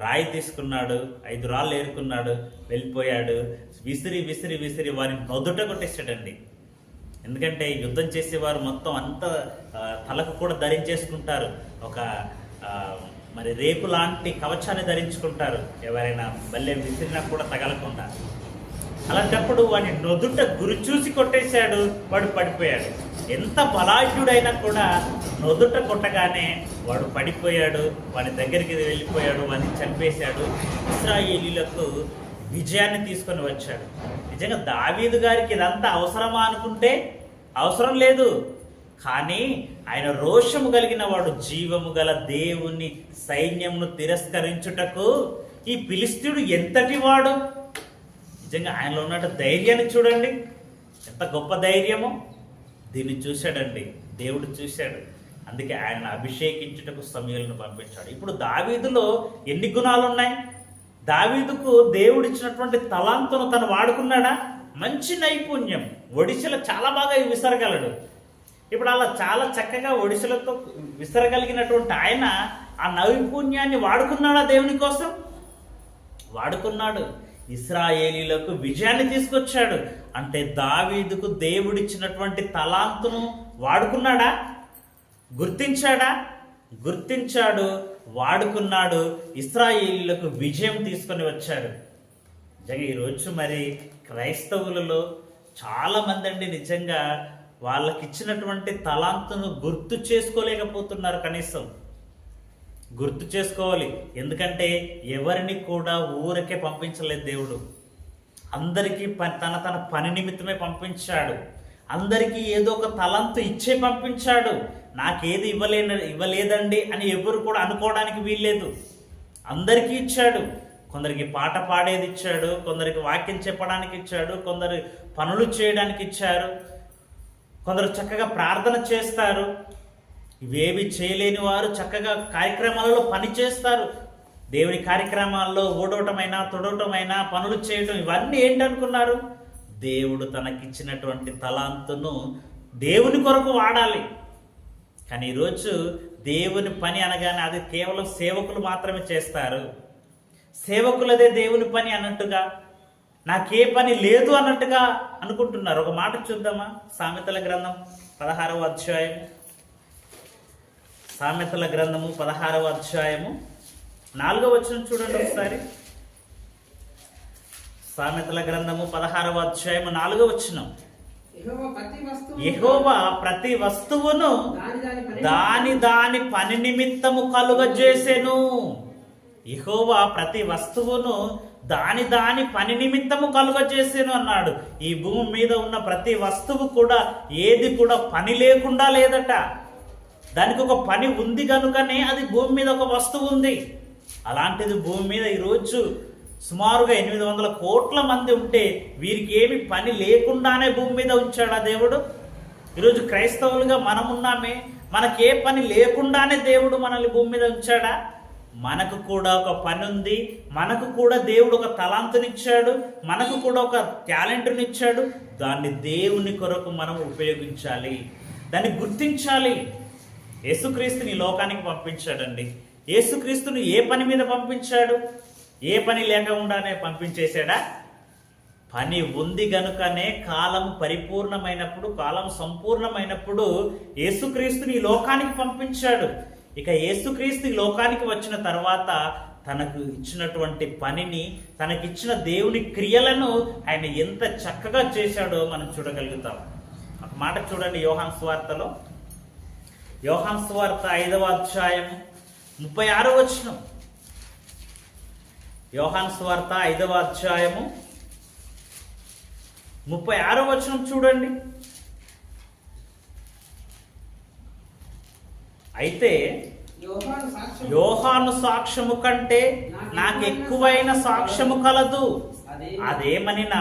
Speaker 1: రాయి తీసుకున్నాడు, 5 రాళ్ళు ఏరుకున్నాడు, వెళ్ళిపోయాడు. విసిరి విసిరి విసిరి వారిని నొదుట కొట్టేసాడండి. ఎందుకంటే యుద్ధం చేసేవారు మొత్తం అంతా తలకు కూడా ధరించేసుకుంటారు, ఒక మరి రేపు లాంటి కవచాన్ని ధరించుకుంటారు, ఎవరైనా బల్లె విసిరినా కూడా తగలకుండా. అలాంటప్పుడు వాడిని నొదుట గురి చూసి కొట్టేశాడు, వాడు పడిపోయాడు. ఎంత బలాఢ్యుడైనా కూడా నొదుట కొట్టగానే వాడు పడిపోయాడు, వాడి దగ్గరికి వెళ్ళిపోయాడు, వాడిని చంపేశాడు. ఇశ్రాయేలీయులకు విజయాన్ని తీసుకొని వచ్చాడు. నిజంగా దావీదు గారికి ఇదంతా అవసరమా అనుకుంటే అవసరం లేదు. కానీ ఆయన రోషము కలిగిన వాడు, జీవము గల దేవుని సైన్యమును తిరస్కరించుటకు ఈ ఫిలిష్తీయుడు ఎంతటి వాడు. నిజంగా ఆయనలో ఉన్న ధైర్యాన్ని చూడండి, ఎంత గొప్ప ధైర్యమో. దీన్ని చూశాడండి, దేవుడు చూశాడు. అందుకే ఆయన అభిషేకించుటకు సమూయేలును పంపించాడు. ఇప్పుడు దావీదులో ఎన్ని గుణాలు ఉన్నాయి? దావీదుకు దేవుడిచ్చినటువంటి తలాంతును తను వాడుకున్నాడా? మంచి నైపుణ్యం, ఒడిశలో చాలా బాగా విసరగలడు. ఇప్పుడు అలా చాలా చక్కగా ఒడిశలతో విసరగలిగినటువంటి ఆయన ఆ నైపుణ్యాన్ని వాడుకున్నాడా? దేవుని కోసం వాడుకున్నాడు. ఇశ్రాయేలీలకు విజయాన్ని తీసుకొచ్చాడు. అంటే దావీదుకు దేవుడిచ్చినటువంటి తలాంతును వాడుకున్నాడా? గుర్తించాడా? గుర్తించాడు, వాడుకున్నాడు, ఇశ్రాయేలీలకు విజయం తీసుకొని వచ్చాడు. నిజంగా ఈరోజు మరి క్రైస్తవులలో చాలా మంది అండి నిజంగా వాళ్ళకి ఇచ్చినటువంటి తలాంతును గుర్తు చేసుకోలేకపోతున్నారు. కనీసం గుర్తు చేసుకోవాలి. ఎందుకంటే ఎవరిని కూడా ఊరికే పంపించలేదు దేవుడు. అందరికీ తన పని నిమిత్తమే పంపించాడు. అందరికీ ఏదో ఒక తలంతు ఇచ్చే పంపించాడు. నాకేది ఇవ్వలేదండి అని ఎవరు కూడా అనుకోవడానికి వీల్లేదు. అందరికీ ఇచ్చాడు. కొందరికి పాట పాడేది ఇచ్చాడు, కొందరికి వాక్యం చెప్పడానికి ఇచ్చాడు, కొందరు పనులు చేయడానికి ఇచ్చారు, కొందరు చక్కగా ప్రార్థన చేస్తారు. ఇవేవి చేయలేని వారు చక్కగా కార్యక్రమాలలో పని చేస్తారు. దేవుని కార్యక్రమాల్లో ఊడవటమైనా తొడవటమైనా పనులు చేయటం, ఇవన్నీ ఏంటనుకున్నారు? దేవుడు తనకిచ్చినటువంటి తలాంతును దేవుని కొరకు వాడాలి. కానీ ఈరోజు దేవుని పని అనగానే అది కేవలం సేవకులు మాత్రమే చేస్తారు. సేవకులదే దేవుని పని అన్నట్టుగా, నాకే పని లేదు అన్నట్టుగా అనుకుంటున్నారు. ఒక మాట చూద్దామా? సామెతల గ్రంథం 16వ అధ్యాయం. సామెతల గ్రంథము 16వ అధ్యాయము 4వ వచనం చూడండి ఒకసారి. సామెతల గ్రంథము 16వ అధ్యాయము 4వ వచనం. యెహోవా ప్రతి వస్తువును దాని పని నిమిత్తము కలుగజేసెను. యెహోవా ప్రతి వస్తువును దాని పని నిమిత్తము కలుగజేసెను అన్నాడు. ఈ భూమి మీద ఉన్న ప్రతి వస్తువు కూడా ఏది కూడా పని లేకుండా లేదట. దానికి ఒక పని ఉంది కనుకనే అది భూమి మీద ఒక వస్తువు ఉంది. అలాంటిది భూమి మీద ఈరోజు సుమారుగా 800 కోట్ల మంది ఉంటే వీరికి ఏమి పని లేకుండానే భూమి మీద ఉంచాడా దేవుడు? ఈరోజు క్రైస్తవులుగా మనమున్నామే, మనకే పని లేకుండానే దేవుడు మనల్ని భూమి మీద ఉంచాడా? మనకు కూడా ఒక పని ఉంది. మనకు కూడా దేవుడు ఒక తలాంతునిచ్చాడు, మనకు కూడా ఒక టాలెంట్నిచ్చాడు. దాన్ని దేవుని కొరకు మనం ఉపయోగించాలి, దాన్ని గుర్తించాలి. యేసుక్రీస్తుని లోకానికి పంపించాడండి. యేసుక్రీస్తుని ఏ పని మీద పంపించాడు? ఏ పని లేకుండానే పంపించేశాడా? పని ఉంది గనుకనే కాలం పరిపూర్ణమైనప్పుడు, కాలం సంపూర్ణమైనప్పుడు యేసుక్రీస్తుని లోకానికి పంపించాడు. ఇక యేసుక్రీస్తు లోకానికి వచ్చిన తర్వాత తనకు ఇచ్చినటువంటి పనిని, తనకిచ్చిన దేవుని క్రియలను ఆయన ఎంత చక్కగా చేశాడో మనం చూడగలుగుతాం. ఒక మాట చూడండి, యోహాను సువార్తలో, యోహాను సువార్త 5వ అధ్యాయం 36వ వచనం. యోహాను సువార్త 5వ అధ్యాయము 36వ వచనం చూడండి. అయితే యోహాను సాక్ష్యము కంటే నాకు ఎక్కువైన సాక్ష్యము కలదు. అదేమనినా,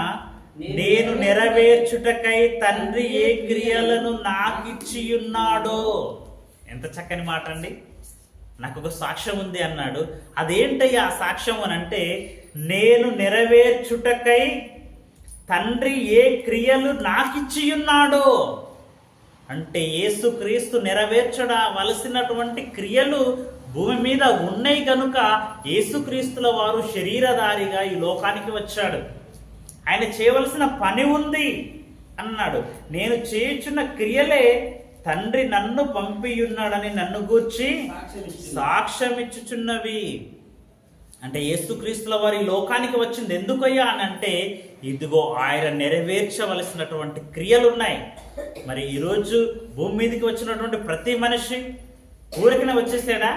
Speaker 1: నేను నెరవేర్చుటకై తండ్రి ఏ క్రియలను నాకిచ్చి ఉన్నాడో. ఎంత చక్కని మాట అండి. నాకు ఒక సాక్ష్యం ఉంది అన్నాడు. అదేంటయ్యా ఆ సాక్ష్యం అని అంటే, నేను నెరవేర్చుటకై తండ్రి ఏ క్రియలు నాకిచ్చి ఉన్నాడో. అంటే యేసుక్రీస్తు నెరవేర్చవలసినటువంటి క్రియలు భూమి మీద ఉన్నాయి కనుక యేసుక్రీస్తుల వారు శరీరధారిగా ఈ లోకానికి వచ్చాడు. ఆయన చేయవలసిన పని ఉంది అన్నాడు. నేను చేయుచున్న క్రియలే తండ్రి నన్ను పంపియున్నాడని నన్ను గూర్చి సాక్ష్యం ఇచ్చుచున్నవి. అంటే యేసుక్రీస్తుల వారి లోకానికి వచ్చింది ఎందుకయ్యా అని అంటే, ఇదిగో ఆయన నెరవేర్చవలసినటువంటి క్రియలు ఉన్నాయి. మరి ఈరోజు భూమి మీదకి వచ్చినటువంటి ప్రతి మనిషి ఊరికనే వచ్చేసాడా?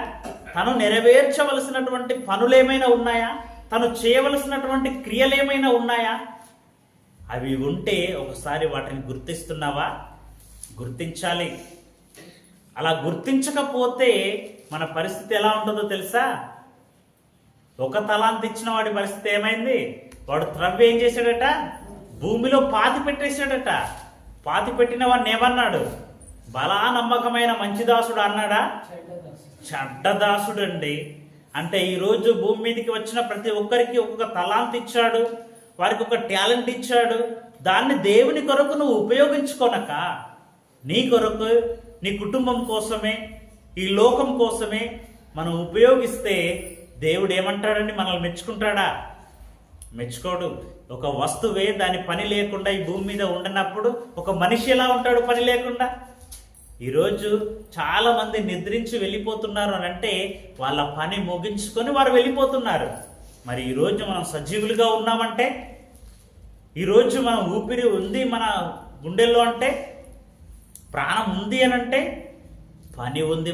Speaker 1: తను నెరవేర్చవలసినటువంటి పనులు ఏమైనా ఉన్నాయా? తను చేయవలసినటువంటి క్రియలు ఏమైనా ఉన్నాయా? అవి ఉంటే ఒకసారి వాటిని గుర్తిస్తున్నావా? గుర్తించాలి. అలా గుర్తించకపోతే మన పరిస్థితి ఎలా ఉంటుందో తెలుసా? ఒక తలాంతు ఇచ్చిన వాడి పరిస్థితి ఏమైంది? వాడు త్రవ్వి ఏం చేశాడట? భూమిలో పాతి పెట్టేశాడట. పాతి పెట్టిన వాడిని ఏమన్నాడు? బలా నమ్మకమైన మంచి దాసుడు అన్నాడా? చెడ్డదాసుడు అండి. అంటే ఈరోజు భూమి మీదకి వచ్చిన ప్రతి ఒక్కరికి ఒక్కొక్క తలాంత్ ఇచ్చాడు, వారికి ఒక టాలెంట్ ఇచ్చాడు. దాన్ని దేవుని కొరకు నువ్వు ఉపయోగించుకోనక నీ కొరకు, నీ కుటుంబం కోసమే, ఈ లోకం కోసమే మనం ఉపయోగిస్తే దేవుడు ఏమంటాడండి? మనల్ని మెచ్చుకుంటాడా? మెచ్చుకోడు. ఒక వస్తువే దాని పని లేకుండా ఈ భూమి మీద ఉండనప్పుడు ఒక మనిషి ఎలా ఉంటాడు పని లేకుండా? ఈరోజు చాలా మంది నిద్రించి వెళ్ళిపోతున్నారు అని అంటే వాళ్ళ పని ముగించుకొని వారు వెళ్ళిపోతున్నారు. మరి ఈరోజు మనం సజీవులుగా ఉన్నామంటే, ఈరోజు మనం ఊపిరి ఉంది మన గుండెల్లో అంటే, ప్రాణం ఉంది అని అంటే పని ఉంది.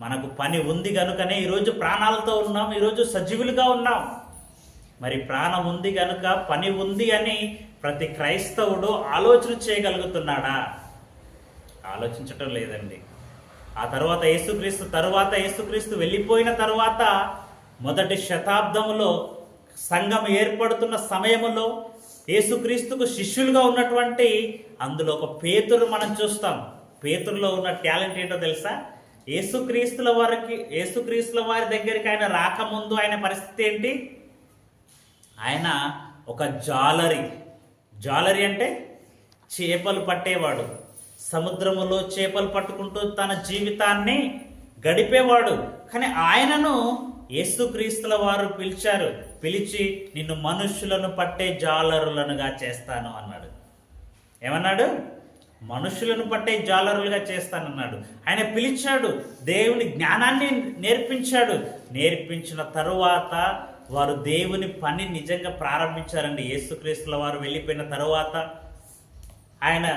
Speaker 1: మనకు పని ఉంది కనుకనే ఈరోజు ప్రాణాలతో ఉన్నాం, ఈరోజు సజీవులుగా ఉన్నాం. మరి ప్రాణం ఉంది కనుక పని ఉంది అని ప్రతి క్రైస్తవుడు ఆలోచన చేయగలుగుతున్నాడా? ఆలోచించటం లేదండి. ఆ తర్వాత యేసుక్రీస్తు వెళ్ళిపోయిన తర్వాత మొదటి శతాబ్దములో సంఘం ఏర్పడుతున్న సమయములో యేసుక్రీస్తుకు శిష్యులుగా ఉన్నటువంటి అందులో ఒక పేతురు మనం చూస్తాం. పేతురులో ఉన్న టాలెంట్ ఏంటో తెలుసా? యేసుక్రీస్తుల వారి దగ్గరికి ఆయన రాకముందు ఆయన పరిస్థితి ఏంటి? ఆయన ఒక జాలరి అంటే చేపలు పట్టేవాడు. సముద్రములో చేపలు పట్టుకుంటూ తన జీవితాన్ని గడిపేవాడు. కానీ ఆయనను యేసుక్రీస్తుల వారు పిలిచి నిన్ను మనుష్యులను పట్టే జాలరులనుగా చేస్తాను అన్నాడు. ఏమన్నాడు? మనుషులను పట్టే జాలరులుగా చేస్తానన్నాడు. ఆయన పిలిచాడు, దేవుని జ్ఞానాన్ని నేర్పించిన తరువాత వారు దేవుని పని నిజంగా ప్రారంభించారండి. యేసుక్రీస్తుల వారు వెళ్ళిపోయిన తరువాత ఆయన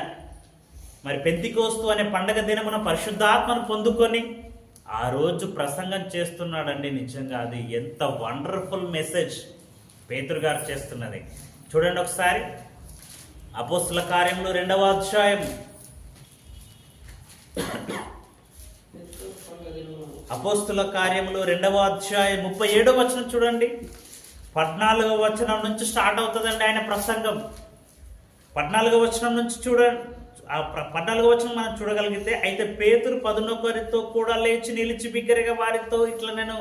Speaker 1: మరి పెంతెకోస్తు అనే పండగ దినమున పరిశుద్ధాత్మను పొందుకొని ఆ రోజు ప్రసంగం చేస్తున్నాడండి. నిజంగా అది ఎంత వండర్ఫుల్ మెసేజ్ పేతురు గారు చేస్తున్నది. చూడండి ఒకసారి అపోస్తుల కార్యములు 2వ అధ్యాయం, అపోస్తుల కార్యములు 2వ అధ్యాయం 37వ వచనం చూడండి. 14వ వచనం నుంచి స్టార్ట్ అవుతుందండి ఆయన ప్రసంగం. 14వ వచనం నుంచి చూడండి. ఆ 14వ వచనం మనం చూడగలిగితే, అయితే పేతురు 11 కూడా లేచి నిలిచి బిగ్గరగా వారితో ఇట్లా, నేను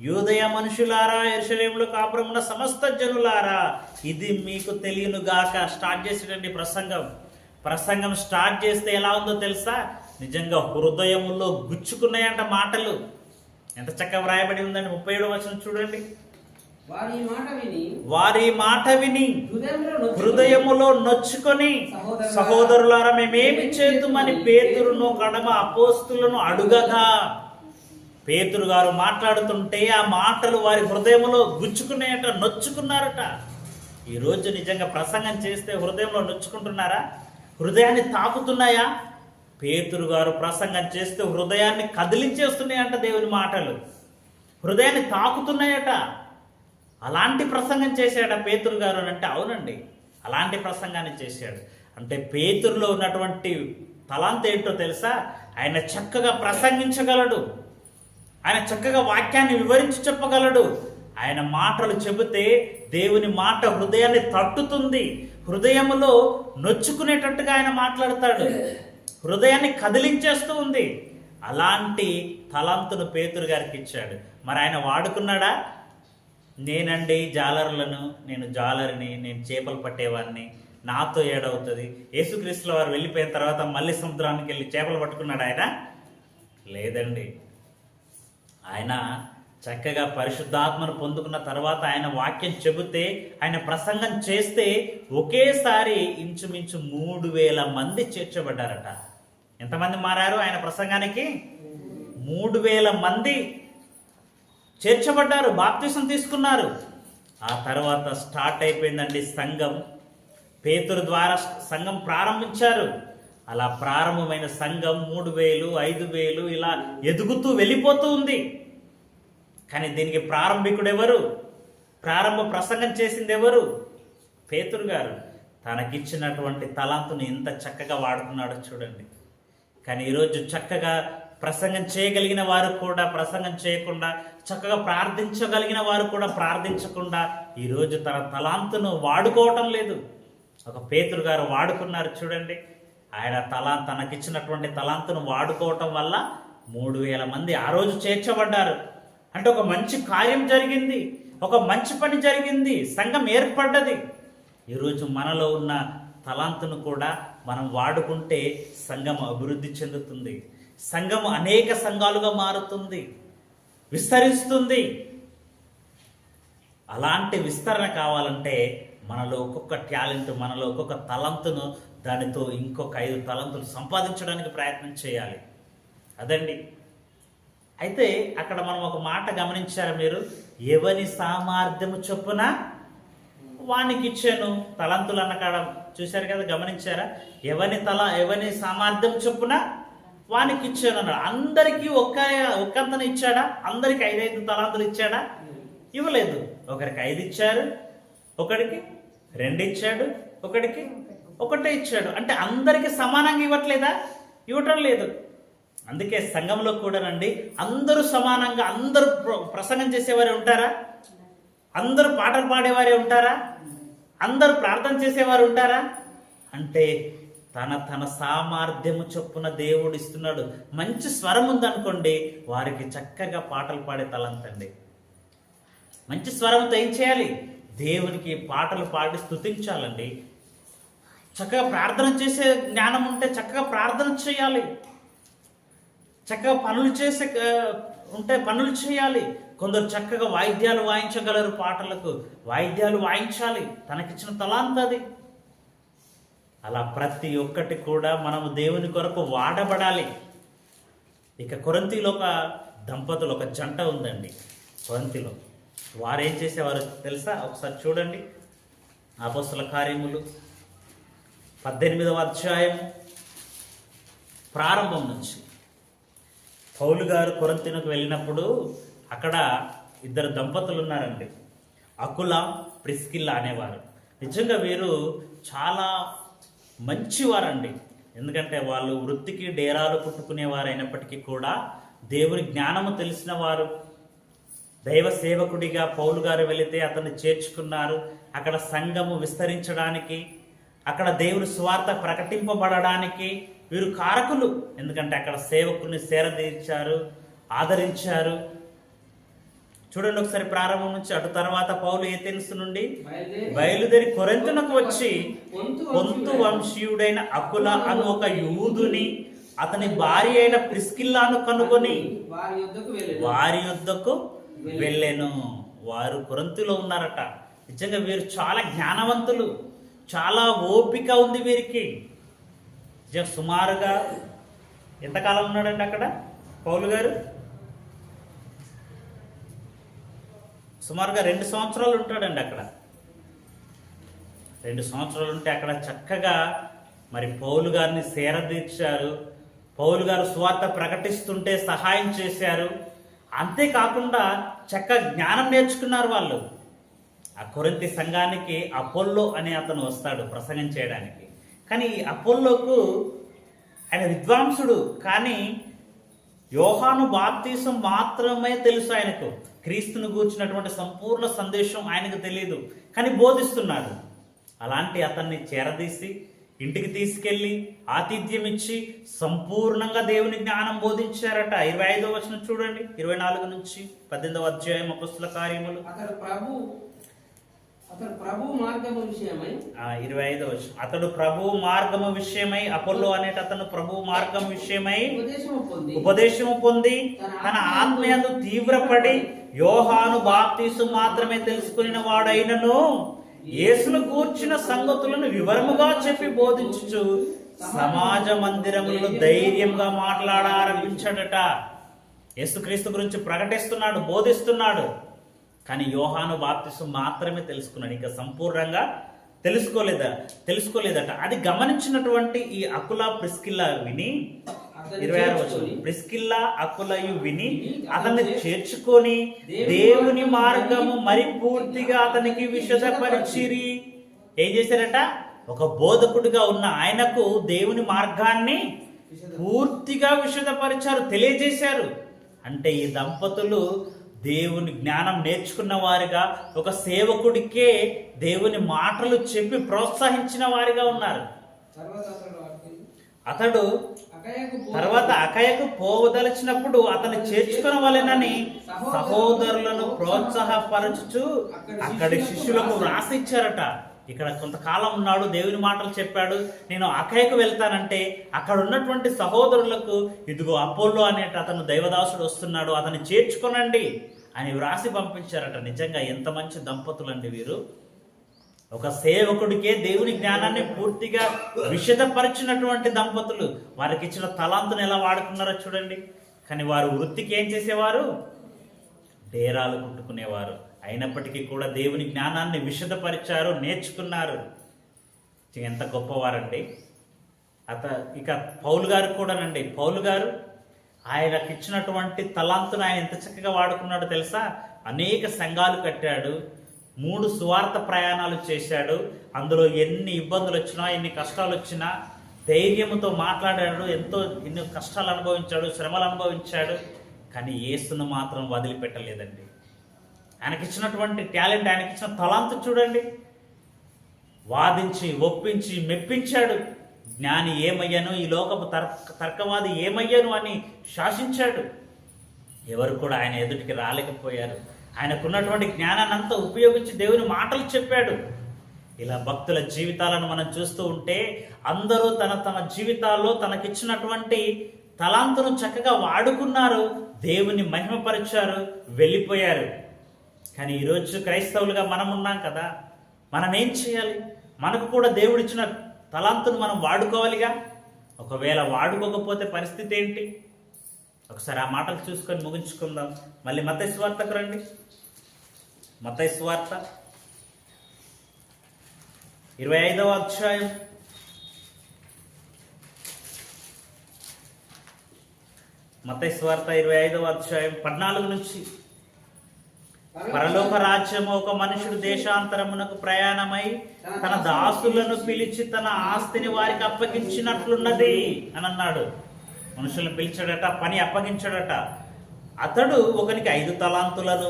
Speaker 1: యూదయ మనుషులారా, యెరూషలేములో కాపురమున్న సమస్త జనులారా, ఇది మీకు తెలియనుగాక. స్టార్ట్ చేసేటండి ప్రసంగం స్టార్ట్ చేస్తే ఎలా ఉందో తెలుసా? నిజంగా హృదయములో గుచ్చుకున్నాయంట మాటలు. ఎంత చక్కగా వ్రాయబడి ఉందండి. 37వ వచనం చూడండి. వారి మాట విని హృదయములో నొచ్చుకొని, సహోదరులారా మేమేమి చేద్దామని పేతురును కడమ అపోస్తులను అడుగగా, పేతురు గారు మాట్లాడుతుంటే ఆ మాటలు వారి హృదయంలో గుచ్చుకున్నాయట, నొచ్చుకున్నారట. ఈరోజు నిజంగా ప్రసంగం చేస్తే హృదయంలో నొచ్చుకుంటున్నారా? హృదయాన్ని తాకుతున్నాయా? పేతురు గారు ప్రసంగం చేస్తే హృదయాన్ని కదిలించేస్తున్నాయంట దేవుని మాటలు. హృదయాన్ని తాకుతున్నాయట. అలాంటి ప్రసంగం చేశాడ పేతురు గారు అని అంటే అవునండి, అలాంటి ప్రసంగాన్ని చేశాడు. అంటే పేతురులో ఉన్నటువంటి తలాంత ఏంటో తెలుసా? ఆయన చక్కగా ప్రసంగించగలడు. ఆయన చక్కగా వాక్యాన్ని వివరించి చెప్పగలడు. ఆయన మాటలు చెబితే దేవుని మాట హృదయాన్ని తట్టుతుంది. హృదయములో నొచ్చుకునేటట్టుగా ఆయన మాట్లాడతాడు. హృదయాన్ని కదిలించేస్తూ ఉంది. అలాంటి తలాంతును పేతురు గారికి ఇచ్చాడు. మరి ఆయన వాడుకున్నాడా? నేనండి నేను జాలరిని, నేను చేపలు పట్టేవాడిని, నాతో ఏడవుతుంది. యేసుక్రీస్తుల వారు వెళ్ళిపోయిన తర్వాత మళ్ళీ సముద్రానికి వెళ్ళి చేపలు పట్టుకున్నాడు ఆయన? లేదండి. ఆయన చక్కగా పరిశుద్ధాత్మను పొందుకున్న తర్వాత ఆయన వాక్యం చెబితే, ఆయన ప్రసంగం చేస్తే ఒకేసారి ఇంచుమించు 3000 మంది చేర్చబడ్డారట. ఎంతమంది మారారు ఆయన ప్రసంగానికి? 3000 మంది చేర్చబడ్డారు, బాప్తిసం తీసుకున్నారు. ఆ తర్వాత స్టార్ట్ అయిపోయిందండి సంఘం. పేతురు ద్వారా సంఘం ప్రారంభించారు. అలా ప్రారంభమైన సంఘం 3000, 5000 ఇలా ఎదుగుతూ వెళ్ళిపోతూ ఉంది. కానీ దీనికి ప్రారంభికుడు ఎవరు? ప్రారంభ ప్రసంగం చేసింది ఎవరు? పేతురు గారు. తనకిచ్చినటువంటి తలాంతుని ఎంత చక్కగా వాడుకున్నాడో చూడండి. కానీ ఈరోజు చక్కగా ప్రసంగం చేయగలిగిన వారు కూడా ప్రసంగం చేయకుండా, చక్కగా ప్రార్థించగలిగిన వారు కూడా ప్రార్థించకుండా ఈరోజు తన తలాంతును వాడుకోవటం లేదు. ఒక పేతురు గారు వాడుకున్నారు చూడండి. ఆయన తనకిచ్చినటువంటి తలాంతును వాడుకోవటం వల్ల 3,000 మంది ఆ రోజు చేర్చబడ్డారు. అంటే ఒక మంచి కార్యం జరిగింది, ఒక మంచి పని జరిగింది, సంఘం ఏర్పడ్డది. ఈరోజు మనలో ఉన్న తలాంతును కూడా మనం వాడుకుంటే సంఘం అభివృద్ధి చెందుతుంది, సంఘం అనేక సంఘాలుగా మారుతుంది, విస్తరిస్తుంది. అలాంటి విస్తరణ కావాలంటే మనలో ఒక్కొక్క టాలెంట్, మనలో ఒక్కొక్క తలంతును, దానితో ఇంకొక 5 తలంతులు సంపాదించడానికి ప్రయత్నం చేయాలి. అదండి. అయితే అక్కడ మనం ఒక మాట గమనించారు మీరు, ఎవని సామర్థ్యము చొప్పున వానికి ఇచ్చాను. తలంతులు అన్న కాడ చూశారు కదా, గమనించారా? ఎవని సామర్థ్యం చొప్పున వానికి ఇచ్చాను అన్నాడు. అందరికీ ఒక్కంతను ఇచ్చాడా? అందరికి 5 తలాంతులు ఇచ్చాడా? ఇవ్వలేదు. ఒకరికి 5 ఇచ్చారు, ఒకడికి 2 ఇచ్చాడు, ఒకడికి 1 ఇచ్చాడు. అంటే అందరికి సమానంగా ఇవ్వట్లేదా? ఇవ్వటం లేదు. అందుకే సంఘంలో కూడానండి, అందరూ సమానంగా అందరూ ప్రసంగం చేసేవారే ఉంటారా? అందరూ పాటలు పాడేవారే ఉంటారా? అందరూ ప్రార్థన చేసేవారు ఉంటారా? అంటే తన సామర్థ్యము చొప్పున దేవుడు ఇస్తున్నాడు. మంచి స్వరం ఉందనుకోండి, వారికి చక్కగా పాటలు పాడే తలంతండి. మంచి స్వరంతో ఏం చేయాలి? దేవునికి పాటలు పాడి స్తుతించాలండి. చక్కగా ప్రార్థన చేసే జ్ఞానం ఉంటే చక్కగా ప్రార్థన చేయాలి. చక్కగా పనులు చేయాలి. కొందరు చక్కగా వాయిద్యాలు వాయించగలరు, పాటలకు వాయిద్యాలు వాయించాలి. తనకిచ్చిన తలాంత్ అది. అలా ప్రతి ఒక్కటి కూడా మనము దేవుని కొరకు వాడబడాలి. ఇక కొరింథీలో ఒక జంట ఉందండి. కొరింథీలో వారు ఏం చేసేవారు తెలుసా? ఒకసారి చూడండి. అపోస్తల కార్యములు 18వ అధ్యాయం ప్రారంభం నుంచి. పౌలు గారు కొరింథీకి వెళ్ళినప్పుడు అక్కడ 2 దంపతులు ఉన్నారండి, అకుల, ప్రిస్కిల్లా అనేవారు. నిజంగా వీరు చాలా మంచివారండి. ఎందుకంటే వాళ్ళు వృత్తికి డేరాలు కుట్టుకునేవారు అయినప్పటికీ కూడా దేవుని జ్ఞానము తెలిసిన వారు. దైవ సేవకుడిగా పౌలు గారు వెళితే అతన్ని చేర్చుకున్నారు. అక్కడ సంఘము విస్తరించడానికి, అక్కడ దేవుని సువార్త ప్రకటింపబడడానికి వీరు కారకులు. ఎందుకంటే అక్కడ సేవకుని సేరదీర్చారు, ఆదరించారు. చూడండి ఒకసారి ప్రారంభం నుంచి. అటు తర్వాత పౌలు ఏథెన్సు నుండి బయలుదేరి కొరింథునకు వచ్చి పొంతు వంశీయుడైన అకుల అను ఒక యూదుని, అతని భార్య అయిన ప్రిస్కిల్లాను కనుగొని వారి యొద్దకు వెళ్ళెను. వారు కొరింథులో ఉన్నారట. నిజంగా వీరు చాలా జ్ఞానవంతులు, చాలా ఓపిక ఉంది వీరికి. సుమారుగా ఎంతకాలం ఉన్నాడండి అక్కడ పౌలు గారు? సుమారుగా 2 సంవత్సరాలు ఉంటాడండి అక్కడ. 2 సంవత్సరాలు ఉంటే అక్కడ చక్కగా మరి పౌలు గారిని సేరదీర్చారు. పౌలు గారు సువార్త ప్రకటిస్తుంటే సహాయం చేశారు. అంతేకాకుండా చక్కగా జ్ఞానం నేర్చుకున్నారు వాళ్ళు. ఆ కొరింథీ సంఘానికి అపోల్లో అనే అతను వస్తాడు ప్రసంగం చేయడానికి. కానీ ఈ అపోల్లోకు ఆయన విద్వాంసుడు, కానీ యోహాను బాప్తీసం మాత్రమే తెలుసు ఆయనకు. క్రీస్తును గూర్చినటువంటి సంపూర్ణ సందేశం ఆయనకు తెలియదు, కానీ బోధిస్తున్నాడు. అలాంటి అతన్ని చేరదీసి ఇంటికి తీసుకెళ్ళి ఆతిథ్యం ఇచ్చి సంపూర్ణంగా దేవుని జ్ఞానం బోధించారట. 25వ వచనం చూడండి, 24 నుంచి 18వ అధ్యాయం అపోస్తల కార్యములు. 25వ వచనం. అతడు ప్రభు మార్గము విషయమై, అపోల్లో అనేట అతను ప్రభు మార్గం విషయమై ఉపదేశము పొంది తన ఆత్మయందు తీవ్రపడి యోహాను బాప్తీసు మాత్రమే తెలుసుకుని వాడైనను యేసును గూర్చిన సంగతులను వివరముగా చెప్పి బోధించుచు సమాజ మందిరములలో ధైర్యంగా మాట్లాడారంభించాడట. యేసుక్రీస్తు గురించి ప్రకటిస్తున్నాడు, బోధిస్తున్నాడు. కానీ యోహాను బాప్తీసు మాత్రమే తెలుసుకున్నాడు, ఇంకా సంపూర్ణంగా తెలుసుకోలేదట. అది గమనించినటువంటి ఈ అకుల ప్రిస్కిల్లా విని, 26వ వచనం, ప్రిస్కిల్లా అకులయు విని అతన్ని చేర్చుకొని దేవుని మార్గము మరి పూర్తిగా అతనికి విశదపరిచిరి. ఏం చేశారట? ఒక బోధకుడిగా ఉన్న ఆయనకు దేవుని మార్గాన్ని పూర్తిగా విశదపరిచారు, తెలియజేశారు. అంటే ఈ దంపతులు దేవుని జ్ఞానం నేర్చుకున్న వారిగా, ఒక సేవకుడికే దేవుని మాటలు చెప్పి ప్రోత్సహించిన వారిగా ఉన్నారు. అతడు తర్వాత అకయకు పోవదలిచినప్పుడు అతను చేర్చుకొనవలెనని సహోదరులను ప్రోత్సాహపరచుచు అక్కడి శిష్యులకు వ్రాసి ఇచ్చారట. ఇక్కడ కొంతకాలం ఉన్నాడు, దేవుని మాటలు చెప్పాడు, నేను అకయకు వెళ్తానంటే అక్కడ ఉన్నటువంటి సహోదరులకు ఇదిగో అపోల్లో అనే అతను దైవదాసుడు వస్తున్నాడు, అతన్ని చేర్చుకొనండి అని వ్రాసి పంపించారట. నిజంగా ఎంత మంచి దంపతులండి వీరు. ఒక సేవకుడికే దేవుని జ్ఞానాన్ని పూర్తిగా విషదపరిచినటువంటి దంపతులు. వారికి ఇచ్చిన తలాంతును ఎలా వాడుకున్నారో చూడండి. కానీ వారు వృత్తికి ఏం చేసేవారు? డేరాలు కుట్టుకునేవారు. అయినప్పటికీ కూడా దేవుని జ్ఞానాన్ని విషదపరిచారు, నేర్చుకున్నారు. ఎంత గొప్పవారండి. ఇక పౌలు గారు కూడానండి. పౌలు గారు ఆయనకు ఇచ్చినటువంటి తలాంతును ఆయన ఎంత చక్కగా వాడుకున్నాడో తెలుసా? అనేక సంఘాలు కట్టాడు, 3 సువార్త ప్రయాణాలు చేశాడు. అందులో ఎన్ని ఇబ్బందులు వచ్చినా, ఎన్ని కష్టాలు వచ్చినా ధైర్యంతో మాట్లాడాడు. ఎన్ని కష్టాలు అనుభవించాడు, శ్రమలు అనుభవించాడు. కానీ యేసును మాత్రం వదిలిపెట్టలేదండి. ఆయనకిచ్చినటువంటి టాలెంట్, ఆయనకిచ్చిన తలాంతు చూడండి. వాదించి ఒప్పించి మెప్పించాడు. జ్ఞాని ఏమయ్యాను, ఈ లోకపు తర్కవాది ఏమయ్యాను అని శాసించాడు. ఎవరు కూడా ఆయన ఎదుటికి రాలేకపోయారు. ఆయనకున్నటువంటి జ్ఞానాన్ని అంతా ఉపయోగించి దేవుని మాటలు చెప్పాడు. ఇలా భక్తుల జీవితాలను మనం చూస్తూ ఉంటే అందరూ తన జీవితాల్లో తనకిచ్చినటువంటి తలాంతును చక్కగా వాడుకున్నారు, దేవుని మహిమపరిచారు, వెళ్ళిపోయారు. కానీ ఈరోజు క్రైస్తవులుగా మనం ఉన్నాం కదా, మనం ఏం చేయాలి? మనకు కూడా దేవుడిచ్చిన తలాంతును మనం వాడుకోవాలిగా. ఒకవేళ వాడుకోకపోతే పరిస్థితి ఏంటి? ఒకసారి ఆ మాటలు చూసుకొని ముగించుకుందాం. మళ్ళీ మత్తయి సువార్తకు రండి. మత్తయి సువార్త 25వ అధ్యాయం మత్తయి సువార్త 25వ అధ్యాయం 14 నుంచి. పరలోక రాజ్యము ఒక మనుషుడు దేశాంతరమునకు ప్రయాణమై తన దాసులను పిలిచి తన ఆస్తిని వారికి అప్పగించినట్లున్నది అని అన్నాడు. మనుషులను పిలిచాడట, పని అప్పగించాడట. అతడు ఒకనికి 5 తలాంతులను,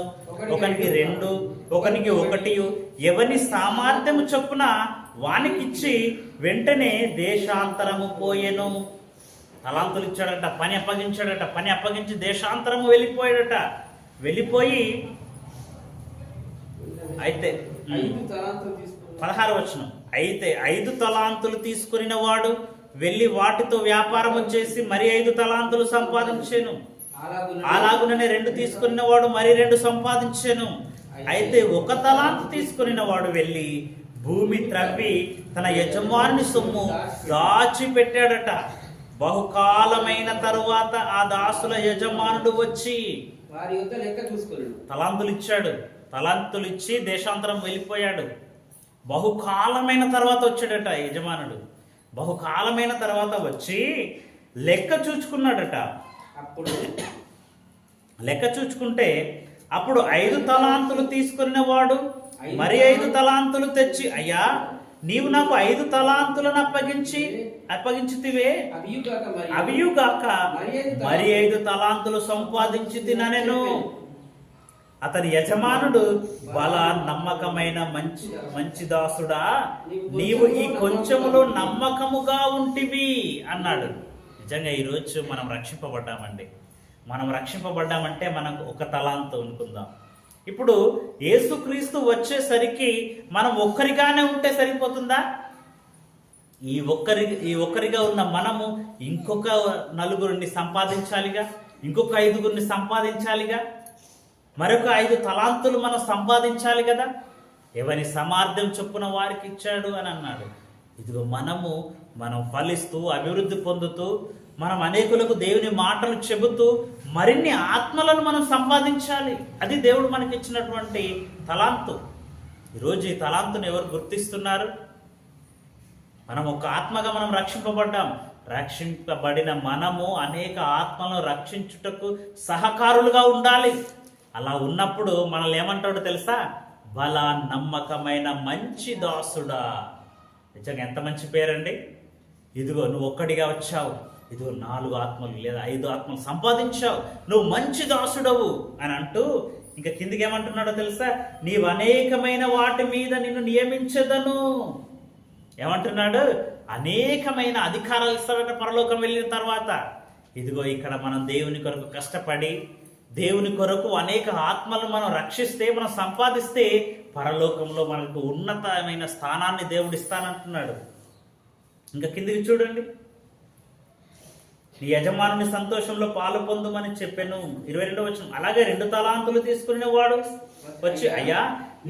Speaker 1: ఒకనికి 2, ఒకనికి 1, ఎవని సామర్థ్యము చొప్పున వానికిచ్చి వెంటనే దేశాంతరము పోయెను. తలాంతులు ఇచ్చాడట, పని అప్పగించాడట. పని అప్పగించి దేశాంతరము వెళ్ళిపోయాడట. వెళ్ళిపోయి అయితే 16వ వచనం, అయితే 5 తలాంతులు తీసుకుని వాడు వెళ్ళి వాటితో వ్యాపారము చేసి మరి 5 తలాంతులు సంపాదించాను. అలాగుననే 2 తీసుకున్న వాడు మరి 2 సంపాదించాను. అయితే 1 తలాంతు తీసుకున్న వాడు వెళ్ళి భూమి త్రవ్వి తన యజమాని సొమ్ము దాచిపెట్టాడట. బహుకాలమైన తరువాత ఆ దాసుల యజమానుడు వచ్చి వారి యొక్క లెక్క చూసుకున్నాడు. తలాంతులు ఇచ్చాడు, తలాంతులు ఇచ్చి దేశాంతరం వెళ్ళిపోయాడు. బహుకాలమైన తర్వాత వచ్చాడట యజమానుడు. బహుకాలమైన తర్వాత వచ్చి లెక్క చూచుకున్నాడట. అప్పుడు లెక్క చూచుకుంటే అప్పుడు 5 తలాంతులు తీసుకున్న వాడు మరి 5 తలాంతులు తెచ్చి, అయ్యా నీవు నాకు 5 తలాంతులను అప్పగించితివే, అవియుగాక మరి 5 తలాంతులు సంపాదించి తిననెను. అతని యజమానుడు, బలా నమ్మకమైన మంచి దాసుడా, నీవు ఈ కొంచెములో నమ్మకముగా ఉంటివి అన్నాడు. నిజంగా ఈరోజు మనం రక్షింపబడ్డామండి. మనం రక్షింపబడ్డామంటే మనకు 1 తలాంతు అనుకుందాం. ఇప్పుడు యేసుక్రీస్తు వచ్చేసరికి మనం ఒక్కరిగానే ఉంటే సరిపోతుందా? ఈ ఒక్కరిగా ఉన్న మనము ఇంకొక 4 సంపాదించాలిగా, ఇంకొక 5 సంపాదించాలిగా, మరొక 5 తలాంతులు మనం సంపాదించాలి కదా. ఎవరి సామర్థ్యం చొప్పున వారికి ఇచ్చాడు అని అన్నాడు. ఇదిగో మనం ఫలిస్తూ అభివృద్ధి పొందుతూ మనం అనేకులకు దేవుని మాటలు చెబుతూ మరిన్ని ఆత్మలను మనం సంపాదించాలి. అది దేవుడు మనకి ఇచ్చినటువంటి తలాంతు. ఈరోజు ఈ తలాంతును ఎవరు గుర్తిస్తున్నారు? మనం ఒక ఆత్మగా మనం రక్షింపబడ్డాం. రక్షింపబడిన మనము అనేక ఆత్మలను రక్షించుటకు సహకారులుగా ఉండాలి. అలా ఉన్నప్పుడు మనల్ని ఏమంటాడో తెలుసా? బలా నమ్మకమైన మంచి దాసుడా. నిజంగా ఎంత మంచి పేరండి. ఇదిగో నువ్వు ఒక్కడిగా వచ్చావు, ఇదిగో 4 ఆత్మలు లేదా 5 ఆత్మలు సంపాదించావు, నువ్వు మంచి దాసుడవు అని అంటూ ఇంకా కిందికి ఏమంటున్నాడో తెలుసా? నీవు అనేకమైన వాటి మీద నిన్ను నియమించదను. ఏమంటున్నాడు? అనేకమైన అధికారాలు ఇస్తాడట పరలోకం వెళ్ళిన తర్వాత. ఇదిగో ఇక్కడ మనం దేవుని కొరకు కష్టపడి దేవుని కొరకు అనేక ఆత్మలను మనం రక్షిస్తే, మనం సంపాదిస్తే పరలోకంలో మనకు ఉన్నతమైన స్థానాన్ని దేవుడు ఇస్తానంటున్నాడు. ఇంకా కిందికి చూడండి, నీ యజమానుని సంతోషంలో పాలు పొందుమని చెప్పాను. 22వ వచనం. అలాగే 2 తలాంతులు తీసుకునే వాడు వచ్చి, అయ్యా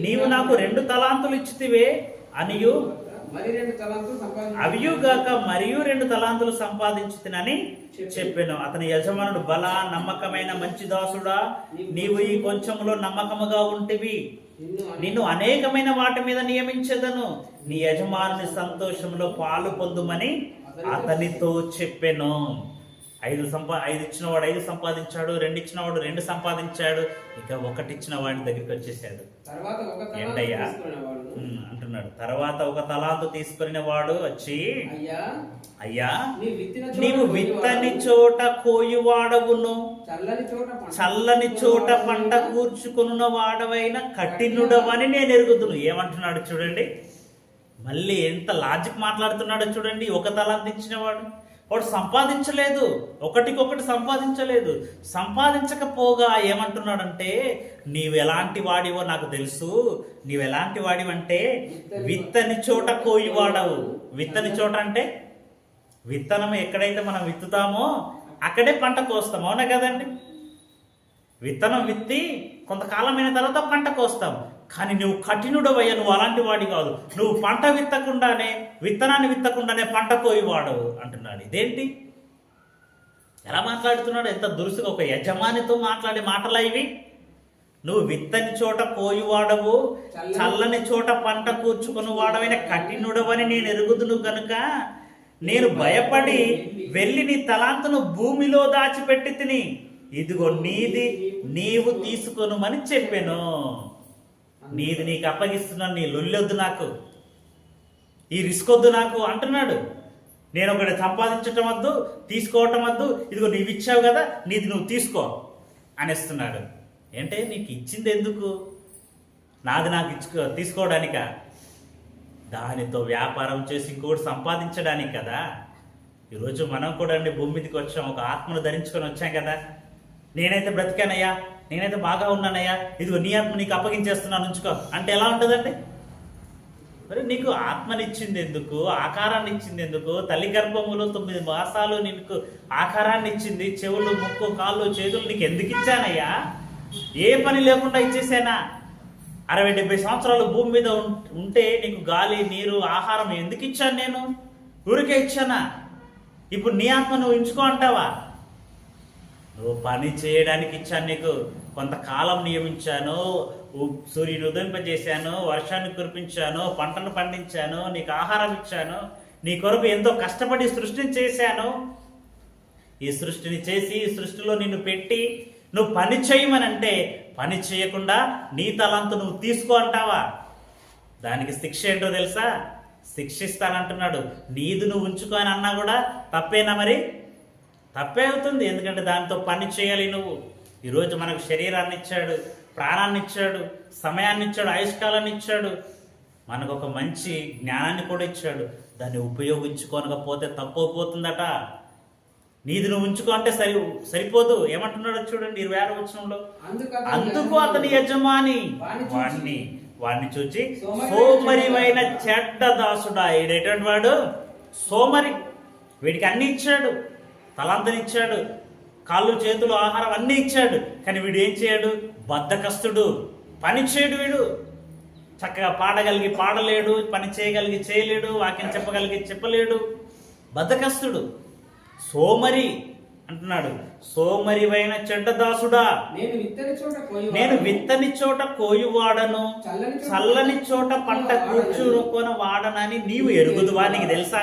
Speaker 1: నీవు నాకు 2 తలాంతులు ఇచ్చితివే అనియు అవియుగాక మరియు 2 తలాంతులు సంపాదించుతినని చెప్పాను. అతని యజమానుడు, బల నమ్మకమైన మంచి దాసుడా, నీవు ఈ కొంచెంలో నమ్మకముగా ఉంటివి, నిన్ను అనేకమైన వాటి మీద నియమించదను, నీ యజమానుని సంతోషంలో పాలు పొందుమని అతనితో చెప్పాను. 5 ఇచ్చినవాడు 5 సంపాదించాడు, 2 ఇచ్చినవాడు 2 సంపాదించాడు, ఇక 1 ఇచ్చిన వాడి దగ్గరికి వచ్చేసాడు. ఏంటయ్యా అంటున్నాడు. తర్వాత 1 తలాంతు తీసుకుని వాడు వచ్చి, అయ్యా నీవు విత్తని చోట కోయువాడవును, చల్లని చోట పంట కూర్చుకున్న వాడవైన కఠినుడవని నేను ఎరుగుదును. ఏమంటున్నాడు చూడండి, మళ్ళీ ఎంత లాజిక్ మాట్లాడుతున్నాడో చూడండి. 1 తలాంతు ఇచ్చినవాడు, వాడు సంపాదించలేదు, ఒకటికొకటి సంపాదించలేదు. సంపాదించకపోగా ఏమంటున్నాడంటే, నీవు ఎలాంటి వాడివో నాకు తెలుసు, నీవు ఎలాంటి వాడివంటే విత్తని చోట కోయి వాడవు. విత్తని చోట అంటే విత్తనం ఎక్కడైతే మనం విత్తుతామో అక్కడే పంట కోస్తాం, అవునా కదండి? విత్తనం విత్తి కొంతకాలమైన తర్వాత పంట కోస్తాం. కానీ నువ్వు కఠినుడవయ్యా, నువ్వు అలాంటి వాడి కాదు, నువ్వు పంట విత్తకుండానే, విత్తనాన్ని విత్తకుండానే పంట కోయి వాడవు అంటున్నాడు. ఇదేంటి, ఎలా మాట్లాడుతున్నాడు? ఎంత దురుసుగా, ఒక యజమానితో మాట్లాడే మాటలా ఇవి. నువ్వు విత్తని చోట కోయి వాడవు, చల్లని చోట పంట కూర్చుకుని వాడవైన కఠినుడవని నేను ఎరుగుదును గనుక నేను భయపడి వెళ్ళి నీ తలాంతును భూమిలో దాచిపెట్టి తిని, ఇదిగో నీది నీవు తీసుకొనుమని చెప్పాను. నీది నీకు అప్పగిస్తున్నాను, నీ లొల్లొద్దు నాకు, ఈ రిస్క్ వద్దు నాకు అంటున్నాడు. నేను ఒకటి సంపాదించటం వద్దు, తీసుకోవటం వద్దు, ఇదిగో నీవు ఇచ్చావు కదా, నీది నువ్వు తీసుకో అనేస్తున్నాడు. ఏంటే నీకు ఇచ్చింది ఎందుకు? నాది నాకు తీసుకోవడానిక? దానితో వ్యాపారం చేసి ఇంకోటి సంపాదించడానికి కదా. ఈరోజు మనం కూడా అండి భూమి మీదకి వచ్చాం, ఒక ఆత్మను ధరించుకొని వచ్చాం కదా. నేనైతే బ్రతికానయ్యా, నేనైతే బాగా ఉన్నానయ్యా, ఇదిగో నీ ఆత్మ నీకు అప్పగించేస్తున్నాను ఉంచుకో అంటే ఎలా ఉంటుందండి? మరి నీకు ఆత్మనిచ్చింది ఎందుకు, ఆకారాన్ని ఇచ్చింది ఎందుకు? తల్లి గర్భములో 9 మాసాలు నీకు ఆకారాన్ని ఇచ్చింది, చెవులు, ముక్కు, కాళ్ళు, చేతులు నీకు ఎందుకు ఇచ్చానయ్యా? ఏ పని లేకుండా ఇచ్చేసానా? 60-70 సంవత్సరాలు భూమి మీద ఉంటే నీకు గాలి, నీరు, ఆహారం ఎందుకు ఇచ్చాను? నేను ఊరికే ఇచ్చానా? ఇప్పుడు నీ ఆత్మ నువ్వు ఉంచుకో అంటావా? నువ్వు పని చేయడానికి ఇచ్చాను, నీకు కొంతకాలం నియమించాను, సూర్యుని ఉదయింపజేశాను, వర్షాన్ని కురిపించాను, పంటను పండించాను, నీకు ఆహారం ఇచ్చాను, నీ కొరకు ఎంతో కష్టపడి సృష్టిని చేశాను. ఈ సృష్టిని చేసి ఈ సృష్టిలో నిన్ను పెట్టి నువ్వు పని చేయమని అంటే పని చేయకుండా నీ తలంతు నువ్వు తీసుకో అంటావా? దానికి శిక్ష ఏంటో తెలుసా? శిక్షిస్తానంటున్నాడు. నీది నువ్వు ఉంచుకో అని అన్నా కూడా తప్పేనా? మరి తప్పే అవుతుంది, ఎందుకంటే దాంతో పని చేయాలి నువ్వు. ఈరోజు మనకు శరీరాన్ని ఇచ్చాడు, ప్రాణాన్ని ఇచ్చాడు, సమయాన్ని ఇచ్చాడు, ఆయుష్కాలాన్ని ఇచ్చాడు, మనకు ఒక మంచి జ్ఞానాన్ని కూడా ఇచ్చాడు. దాన్ని ఉపయోగించుకోనకపోతే తప్పు పోతుందట. నీది నువ్వు ఉంచుకో అంటే సరిపోదు. ఏమంటున్నాడో చూడండి 26వ వచనంలో. అందుకు అతని యజమాని వాడిని చూచి, సోమరివైన చెడ్డ దాసుడా. ఈడేటువంటి వాడు సోమరి, వీడికి అన్ని ఇచ్చాడు, తలాంతనిచ్చాడు, కాళ్ళు, చేతులు, ఆహారం అన్నీ ఇచ్చాడు. కానీ వీడు ఏం చేయడు? బద్ధకస్తుడు, పని చేయడు. వీడు చక్కగా పాడగలిగి పాడలేడు, పని చేయగలిగి చేయలేడు, వాక్యం చెప్పగలిగి చెప్పలేడు, బద్ధకస్తుడు, సోమరి అంటున్నాడు. సోమరివైన చెడ్డదాసుడా, నేను విత్తని చోట కోయువాడను, చల్లని చోట పంట కూర్చుకొని వాడనని నీవు ఎరుగుదువా? నీకు తెలుసా?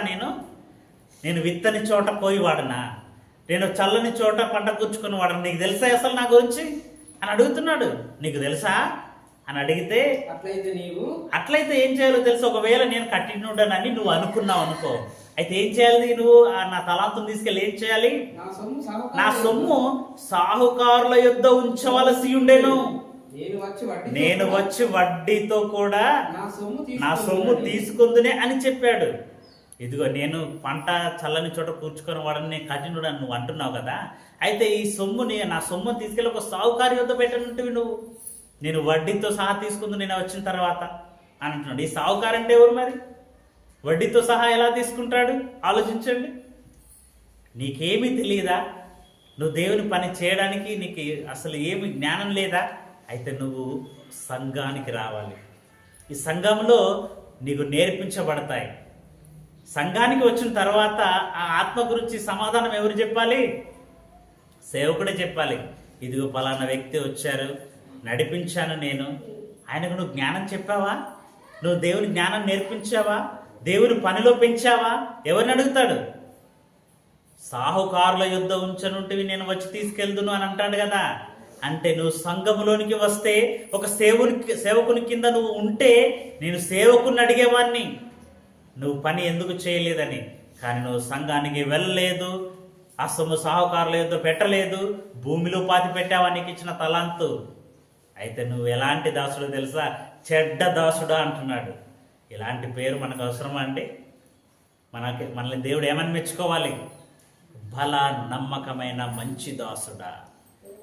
Speaker 1: నేను విత్తని చోట కోయివాడనా, నేను చల్లని చోట పంట కూర్చుకుని వాడను, నీకు తెలుసా అసలు నా గురించి అని అడుగుతున్నాడు. నీకు తెలుసా అని అడిగితే, అట్లయితే ఏం చేయాలో తెలుసు. ఒకవేళ నేను కఠినుడనని నువ్వు అనుకున్నావు అనుకో, అయితే ఏం చేయాలి? నువ్వు నా తలాంతును తీసుకెళ్ళి ఏం చేయాలి? నా సొమ్ము సాహుకారుల యొద్ద ఉంచవలసి ఉండేను, నేను వచ్చి వడ్డీతో కూడా నా సొమ్ము తీసుకుందునే అని చెప్పాడు. ఇదిగో నేను పంట చల్లని చోట కూర్చుకొని వాడని నేను కఠినుడు అని నువ్వు అంటున్నావు కదా, అయితే ఈ సొమ్ముని, నా సొమ్ముని తీసుకెళ్ళి ఒక సావుకారి యొద్ద పెట్టనుంటివి నువ్వు, నేను వడ్డీతో సహా తీసుకుంది నేను వచ్చిన తర్వాత అని అంటున్నాడు. ఈ సావుకారు అంటే ఎవరు మరి? వడ్డీతో సహా ఎలా తీసుకుంటాడు ఆలోచించండి. నీకేమీ తెలియదా? నువ్వు దేవుని పని చేయడానికి నీకు అసలు ఏమి జ్ఞానం లేదా? అయితే నువ్వు సంఘానికి రావాలి. ఈ సంఘంలో నీకు నేర్పించబడతాయి. సంఘానికి వచ్చిన తర్వాత ఆ ఆత్మ గురించి సమాధానం ఎవరు చెప్పాలి? సేవకుడే చెప్పాలి. ఇదిగో పలానా వ్యక్తి వచ్చారు, నడిపించాను నేను, ఆయనకు నువ్వు జ్ఞానం చెప్పావా? నువ్వు దేవుని జ్ఞానం నేర్పించావా? దేవుని పనిలో పెంచావా? ఎవరిని అడుగుతాడు? సాహుకారుల యుద్ధ ఉంచనుంటివి నేను వచ్చి తీసుకెళ్దును అని అంటాడు కదా. అంటే నువ్వు సంఘములోనికి వస్తే, ఒక సేవకుని కింద నువ్వు ఉంటే, నేను సేవకుని అడిగేవాడిని నువ్వు పని ఎందుకు చేయలేదని. కానీ నువ్వు సంఘానికి వెళ్ళలేదు, ఆ సొమ్ము సాహుకారుల యుద్ధ పెట్టలేదు, భూమిలో పాతి పెట్టావా నీకు ఇచ్చిన తలాంతు. అయితే నువ్వు ఎలాంటి దాసుడు తెలుసా? చెడ్డ దాసుడా అంటున్నాడు. ఇలాంటి పేరు మనకు అవసరమా అండి? మనల్ని దేవుడు ఏమని మెచ్చుకోవాలి? బల నమ్మకమైన మంచి దాసుడా,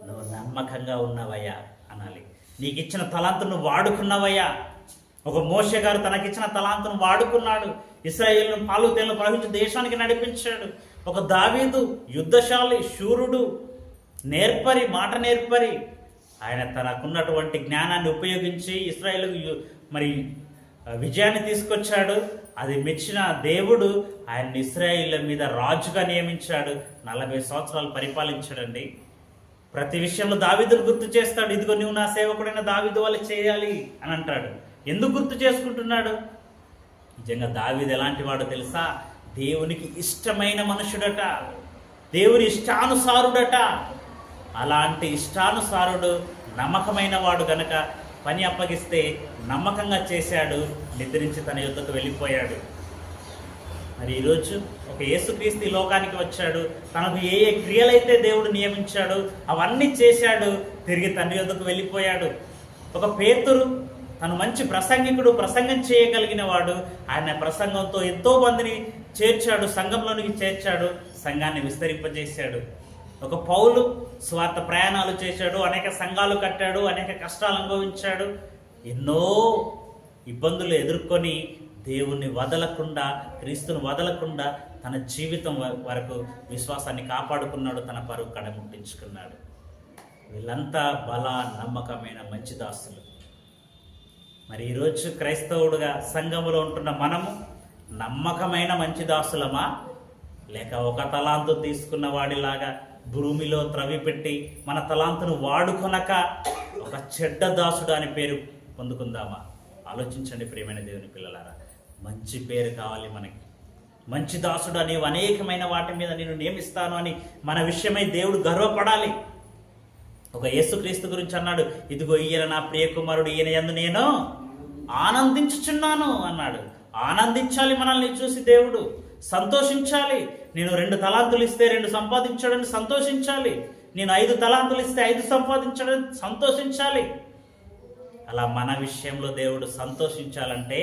Speaker 1: నువ్వు నమ్మకంగా ఉన్నవయ్యా అనాలి. నీకు ఇచ్చిన తలాంతు నువ్వు వాడుకున్నవయ్యా. ఒక మోషే గారు తనకిచ్చిన తలాంతును వాడుకున్నాడు. ఇశ్రాయేలును పాలు తేనెలు ప్రవహించి దేశానికి నడిపించాడు. ఒక దావీదు యుద్ధశాలి, శూరుడు, నేర్పరి, మాట నేర్పరి. ఆయన తనకున్నటువంటి జ్ఞానాన్ని ఉపయోగించి ఇశ్రాయేలుకు మరి విజయాన్ని తీసుకొచ్చాడు. అది మెచ్చిన దేవుడు ఆయన ఇశ్రాయేలు మీద రాజుగా నియమించాడు. 40 సంవత్సరాలు పరిపాలించాడండి. ప్రతి విషయంలో దావీదును గుర్తు చేస్తాడు. ఇదిగో నువ్వు నా సేవకుడైన దావీదు వల్ల చేయాలి అని అంటాడు. ఎందుకు గుర్తు చేసుకుంటున్నాడు? నిజంగా దావీదు ఎలాంటి వాడో తెలుసా? దేవునికి ఇష్టమైన మనుషుడట, దేవుని ఇష్టానుసారుడట. అలాంటి ఇష్టానుసారుడు, నమ్మకమైన వాడు గనక పని అప్పగిస్తే నమ్మకంగా చేశాడు, నిద్రించి తన యుద్ధకు వెళ్ళిపోయాడు. మరి ఈరోజు ఒక యేసుక్రీస్తు లోకానికి వచ్చాడు, తనకు ఏ ఏ క్రియలైతే దేవుడు నియమించాడు అవన్నీ చేశాడు, తిరిగి తన యుద్ధకు వెళ్ళిపోయాడు. ఒక పేతురు, తను మంచి ప్రసంగికుడు, ప్రసంగం చేయగలిగిన వాడు. ఆయన ప్రసంగంతో ఎంతో మందిని చేర్చాడు, సంఘంలోనికి చేర్చాడు, సంఘాన్ని విస్తరింపజేశాడు. ఒక పౌలు స్వార్థ ప్రయాణాలు చేశాడు, అనేక సంఘాలు కట్టాడు, అనేక కష్టాలు అనుభవించాడు, ఎన్నో ఇబ్బందులు ఎదుర్కొని దేవుణ్ణి వదలకుండా, క్రీస్తుని వదలకుండా తన జీవితం వరకు విశ్వాసాన్ని కాపాడుకున్నాడు, తన పరువు కడముట్టించుకున్నాడు. వీళ్ళంతా బల నమ్మకమైన మంచి దాసులు. మరి ఈరోజు క్రైస్తవుడుగా సంఘములో ఉంటున్న మనము నమ్మకమైన మంచి దాసులమా, లేక ఒక తలాంతు తీసుకున్న వాడిలాగా భూమిలో త్రవిపెట్టి మన తలాంతును వాడుకొనక ఒక చెడ్డ దాసుడు అని పేరు పొందుకుందామా? ఆలోచించండి ప్రియమైన దేవుని పిల్లలారా. మంచి పేరు కావాలి మనకి. మంచి దాసుడు అని అనేకమైన వాటి మీద నేను నియమిస్తాను అని మన విషయమై దేవుడు గర్వపడాలి. ఒక యేసుక్రీస్తు గురించి అన్నాడు, ఇదిగో ఈయన నా ప్రియ కుమారుడు, ఈయన యందు నేను ఆనందించుచున్నాను అన్నాడు. ఆనందించాలి మనల్ని చూసి దేవుడు, సంతోషించాలి. నేను 2 తలాంతులు ఇస్తే 2 సంపాదించాడని సంతోషించాలి. నేను 5 తలాంతులు ఇస్తే 5 సంపాదించాడని సంతోషించాలి. అలా మన విషయంలో దేవుడు సంతోషించాలంటే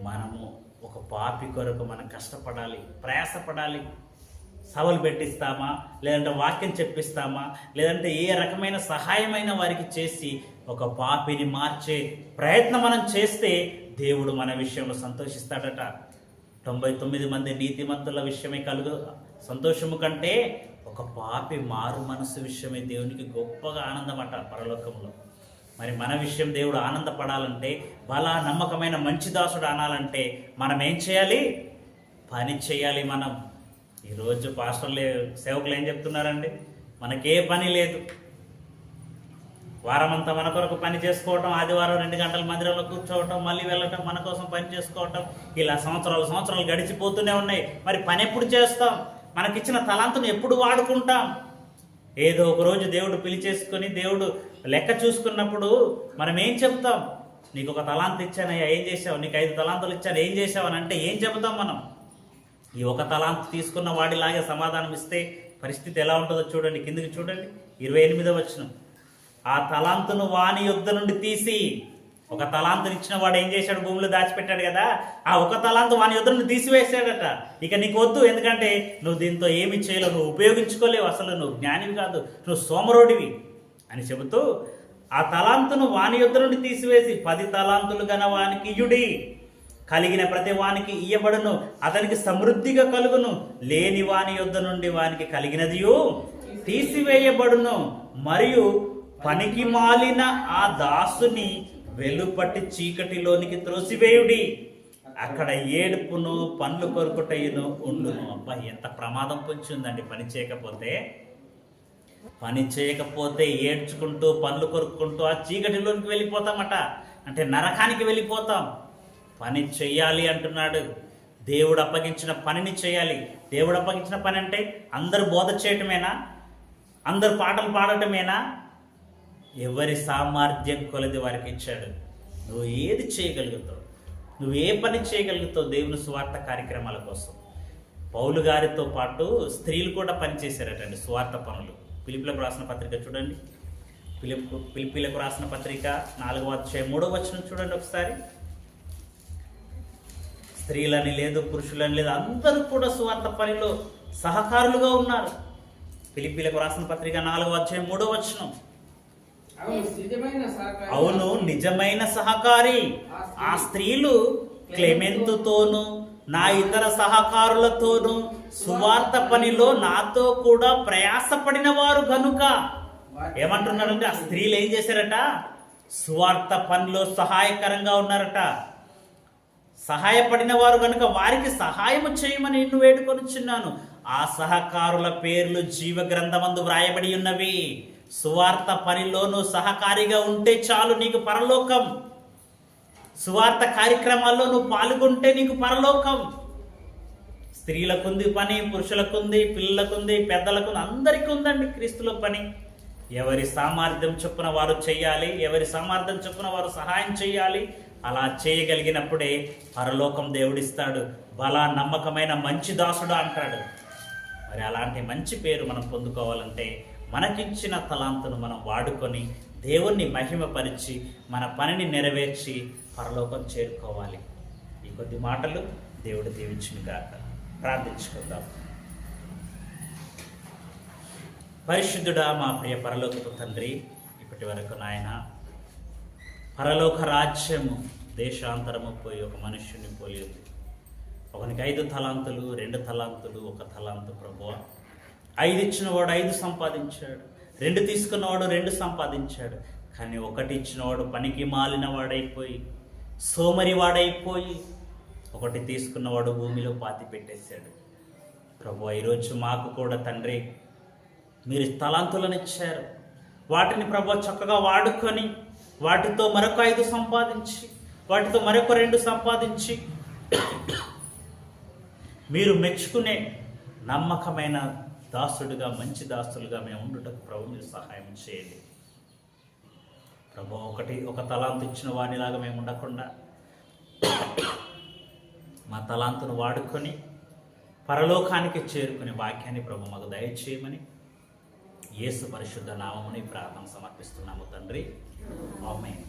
Speaker 1: మనము ఒక పాపి కొరకు మనం కష్టపడాలి, ప్రయాసపడాలి. సవాలు పెట్టిస్తామా, లేదంటే వాక్యం చెప్పిస్తామా, లేదంటే ఏ రకమైన సహాయమైన వారికి చేసి ఒక పాపిని మార్చే ప్రయత్నం మనం చేస్తే దేవుడు మన విషయంలో సంతోషిస్తాడట. 99 మంది నీతిమంతుల విషయమే సంతోషము కంటే ఒక పాపి మారు మనసు విషయమే దేవునికి గొప్పగా ఆనందమట పరలోకంలో. మరి మన విషయం దేవుడు ఆనందపడాలంటే, బలా నమ్మకమైన మంచి దాసుడు అనాలంటే మనం ఏం చేయాలి? పని చేయాలి. మనం ఈరోజు పాస్టర్లు, సేవకులు ఏం చెప్తున్నారండి? మనకే పని లేదు, వారమంతా మన కొరకు పని చేసుకోవటం, ఆదివారం 2 గంటల మందిరంలో కూర్చోవటం, మళ్ళీ వెళ్ళటం, మన కోసం పని చేసుకోవటం, ఇలా సంవత్సరాలు గడిచిపోతూనే ఉన్నాయి. మరి పని ఎప్పుడు చేస్తాం? మనకిచ్చిన తలాంతును ఎప్పుడు వాడుకుంటాం? ఏదో ఒక రోజు దేవుడు పిలిచేసుకొని, దేవుడు లెక్క చూసుకున్నప్పుడు మనం ఏం చెప్తాం? నీకు 1 తలాంతు ఇచ్చానయ్యా, ఏం చేసావు? నీకు 5 తలాంతులు ఇచ్చాను, ఏం చేసావు అని అంటే ఏం చెబుతాం మనం? ఈ 1 తలాంతు తీసుకున్న వాడిలాగే సమాధానం ఇస్తే పరిస్థితి ఎలా ఉంటుందో చూడండి. కిందికి చూడండి, 28వ వచనం. ఆ తలాంతును వాని యొద్ద నుండి తీసి ఒక తలాంతుని ఇచ్చిన వాడు ఏం చేశాడు? భూమిలో దాచిపెట్టాడు కదా, ఆ ఒక తలాంతు వాని యొద్ద నుండి తీసివేశాడట. ఇక నీకు వద్దు, ఎందుకంటే నువ్వు దీంతో ఏమి చేయలేవు, నువ్వు ఉపయోగించుకోలేవు, అసలు నువ్వు జ్ఞానివి కాదు, నువ్వు సోమరోడివి అని చెబుతూ ఆ తలాంతును వాని యొద్ద నుండి తీసివేసి 10 తలాంతులు గల వానికి ఇయ్యుడి, కలిగిన ప్రతి వానికి ఇయ్యబడును, అతనికి సమృద్ధిగా కలుగును, లేని వాని యొద్ద నుండి వానికి కలిగినదియు తీసివేయబడును, మరియు పనికి మాలిన ఆ దాసుని వెలుపటి చీకటిలోనికి త్రోసివేయుడి, అక్కడ ఏడుపును పండ్లు కొరుకుటయును ఉండును. అబ్బా, ఎంత ప్రమాదం పొంచి ఉందండి! పని చేయకపోతే ఏడ్చుకుంటూ పండ్లు కొరుక్కుంటూ ఆ చీకటిలోనికి వెళ్ళిపోతామట. అంటే నరకానికి వెళ్ళిపోతాం. పని చెయ్యాలి అంటున్నాడు. దేవుడు అప్పగించిన పనిని చేయాలి. దేవుడు అప్పగించిన పని అంటే అందరు బోధ చేయటమేనా? అందరు పాటలు పాడటమేనా? ఎవరి సామర్థ్యం కొలది వారికి ఇచ్చాడు. నువ్వు ఏది చేయగలుగుతావు, నువ్వు ఏ పని చేయగలుగుతావు దేవుని సువార్త కార్యక్రమాల కోసం? పౌలు గారితో పాటు స్త్రీలు కూడా పనిచేశారటండి సువార్త పనులు. ఫిలిప్పీలకు రాసిన పత్రిక చూడండి. ఫిలిప్పీలకు రాసిన పత్రిక 4వ అధ్యాయం 3వ వచనం చూడండి ఒకసారి. స్త్రీలని లేదు, పురుషులని లేదు, అందరూ కూడా సువార్త పనిలో సహకారులుగా ఉన్నారు. ఫిలిప్పీలకు రాసిన పత్రిక 4వ అధ్యాయం 3వ వచనం. అవును, నిజమైన సహకారి. ఆ స్త్రీలు క్లెమెంతుతోనూ నా ఇతర సహకారులతోనూ సువార్త పనిలో నాతో కూడా ప్రయాసపడిన వారు గనుక. ఏమంటున్నారంటే ఆ స్త్రీలు ఏం చేశారట? సువార్త పనిలో సహాయకరంగా ఉన్నారట. సహాయపడిన వారు గనుక వారికి సహాయము చేయమని నిన్ను వేడుకొనుచున్నాను. ఆ సహకారుల పేర్లు జీవ గ్రంథమందు వ్రాయబడి ఉన్నవి. సువార్త పనిలో నువ్వు సహకారిగా ఉంటే చాలు, నీకు పరలోకం. సువార్త కార్యక్రమాల్లో నువ్వు పాల్గొంటే నీకు పరలోకం. స్త్రీలకుంది పని, పురుషులకుంది, పిల్లలకుంది, పెద్దలకుంది, అందరికీ ఉందండి క్రీస్తుల పని. ఎవరి సామర్థ్యం చొప్పున వారు చేయాలి, ఎవరి సామర్థ్యం చొప్పున వారు సహాయం చేయాలి. అలా చేయగలిగినప్పుడే పరలోకం దేవుడిస్తాడు. బలా నమ్మకమైన మంచి దాసుడు అంటాడు. మరి అలాంటి మంచి పేరు మనం పొందుకోవాలంటే మనకిచ్చిన తలాంతును మనం వాడుకొని దేవుణ్ణి మహిమపరిచి మన పనిని నెరవేర్చి పరలోకం చేరుకోవాలి. ఈ కొద్ది మాటలు దేవుడు దీవించుగాక. ప్రార్థించుకుందాం. పరిశుద్ధుడా, మా ప్రియ పరలోకపు తండ్రి, ఇప్పటి వరకు నాయన పరలోక రాజ్యము దేశాంతరము పోయి ఒక మనుష్యుని పోయి ఉంది. ఒకనికి 5 తలాంతులు, 2 తలాంతులు, 1 తలాంతు. ప్రభువా, 5 ఇచ్చినవాడు 5 సంపాదించాడు, 2 తీసుకున్నవాడు 2 సంపాదించాడు. కానీ 1 ఇచ్చినవాడు పనికి మాలిన వాడైపోయి, సోమరి వాడైపోయి, 1 తీసుకున్నవాడు భూమిలో పాతి పెట్టేశాడు. ప్రభువా, ఈరోజు మాకు కూడా తండ్రి మీరు తలాంతులను ఇచ్చారు. వాటిని ప్రభువా చక్కగా వాడుకొని వాటితో మరొక 5 సంపాదించి, వాటితో మరొక 2 సంపాదించి మీరు మెచ్చుకునే నమ్మకమైన దాసుడుగా, మంచి దాసులుగా మేము ఉండుటకు ప్రభు మీరు సహాయం చేయండి. ప్రభు, 1 తలాంతు ఇచ్చిన వాడిలాగా మేము ఉండకుండా మా తలాంతును వాడుకొని పరలోకానికి చేరుకునే వాక్యాన్ని ప్రభు మాకు దయచేయమని యేసు పరిశుద్ధ నామముని ప్రార్థన సమర్పిస్తున్నాము తండ్రి. ఆమేన్.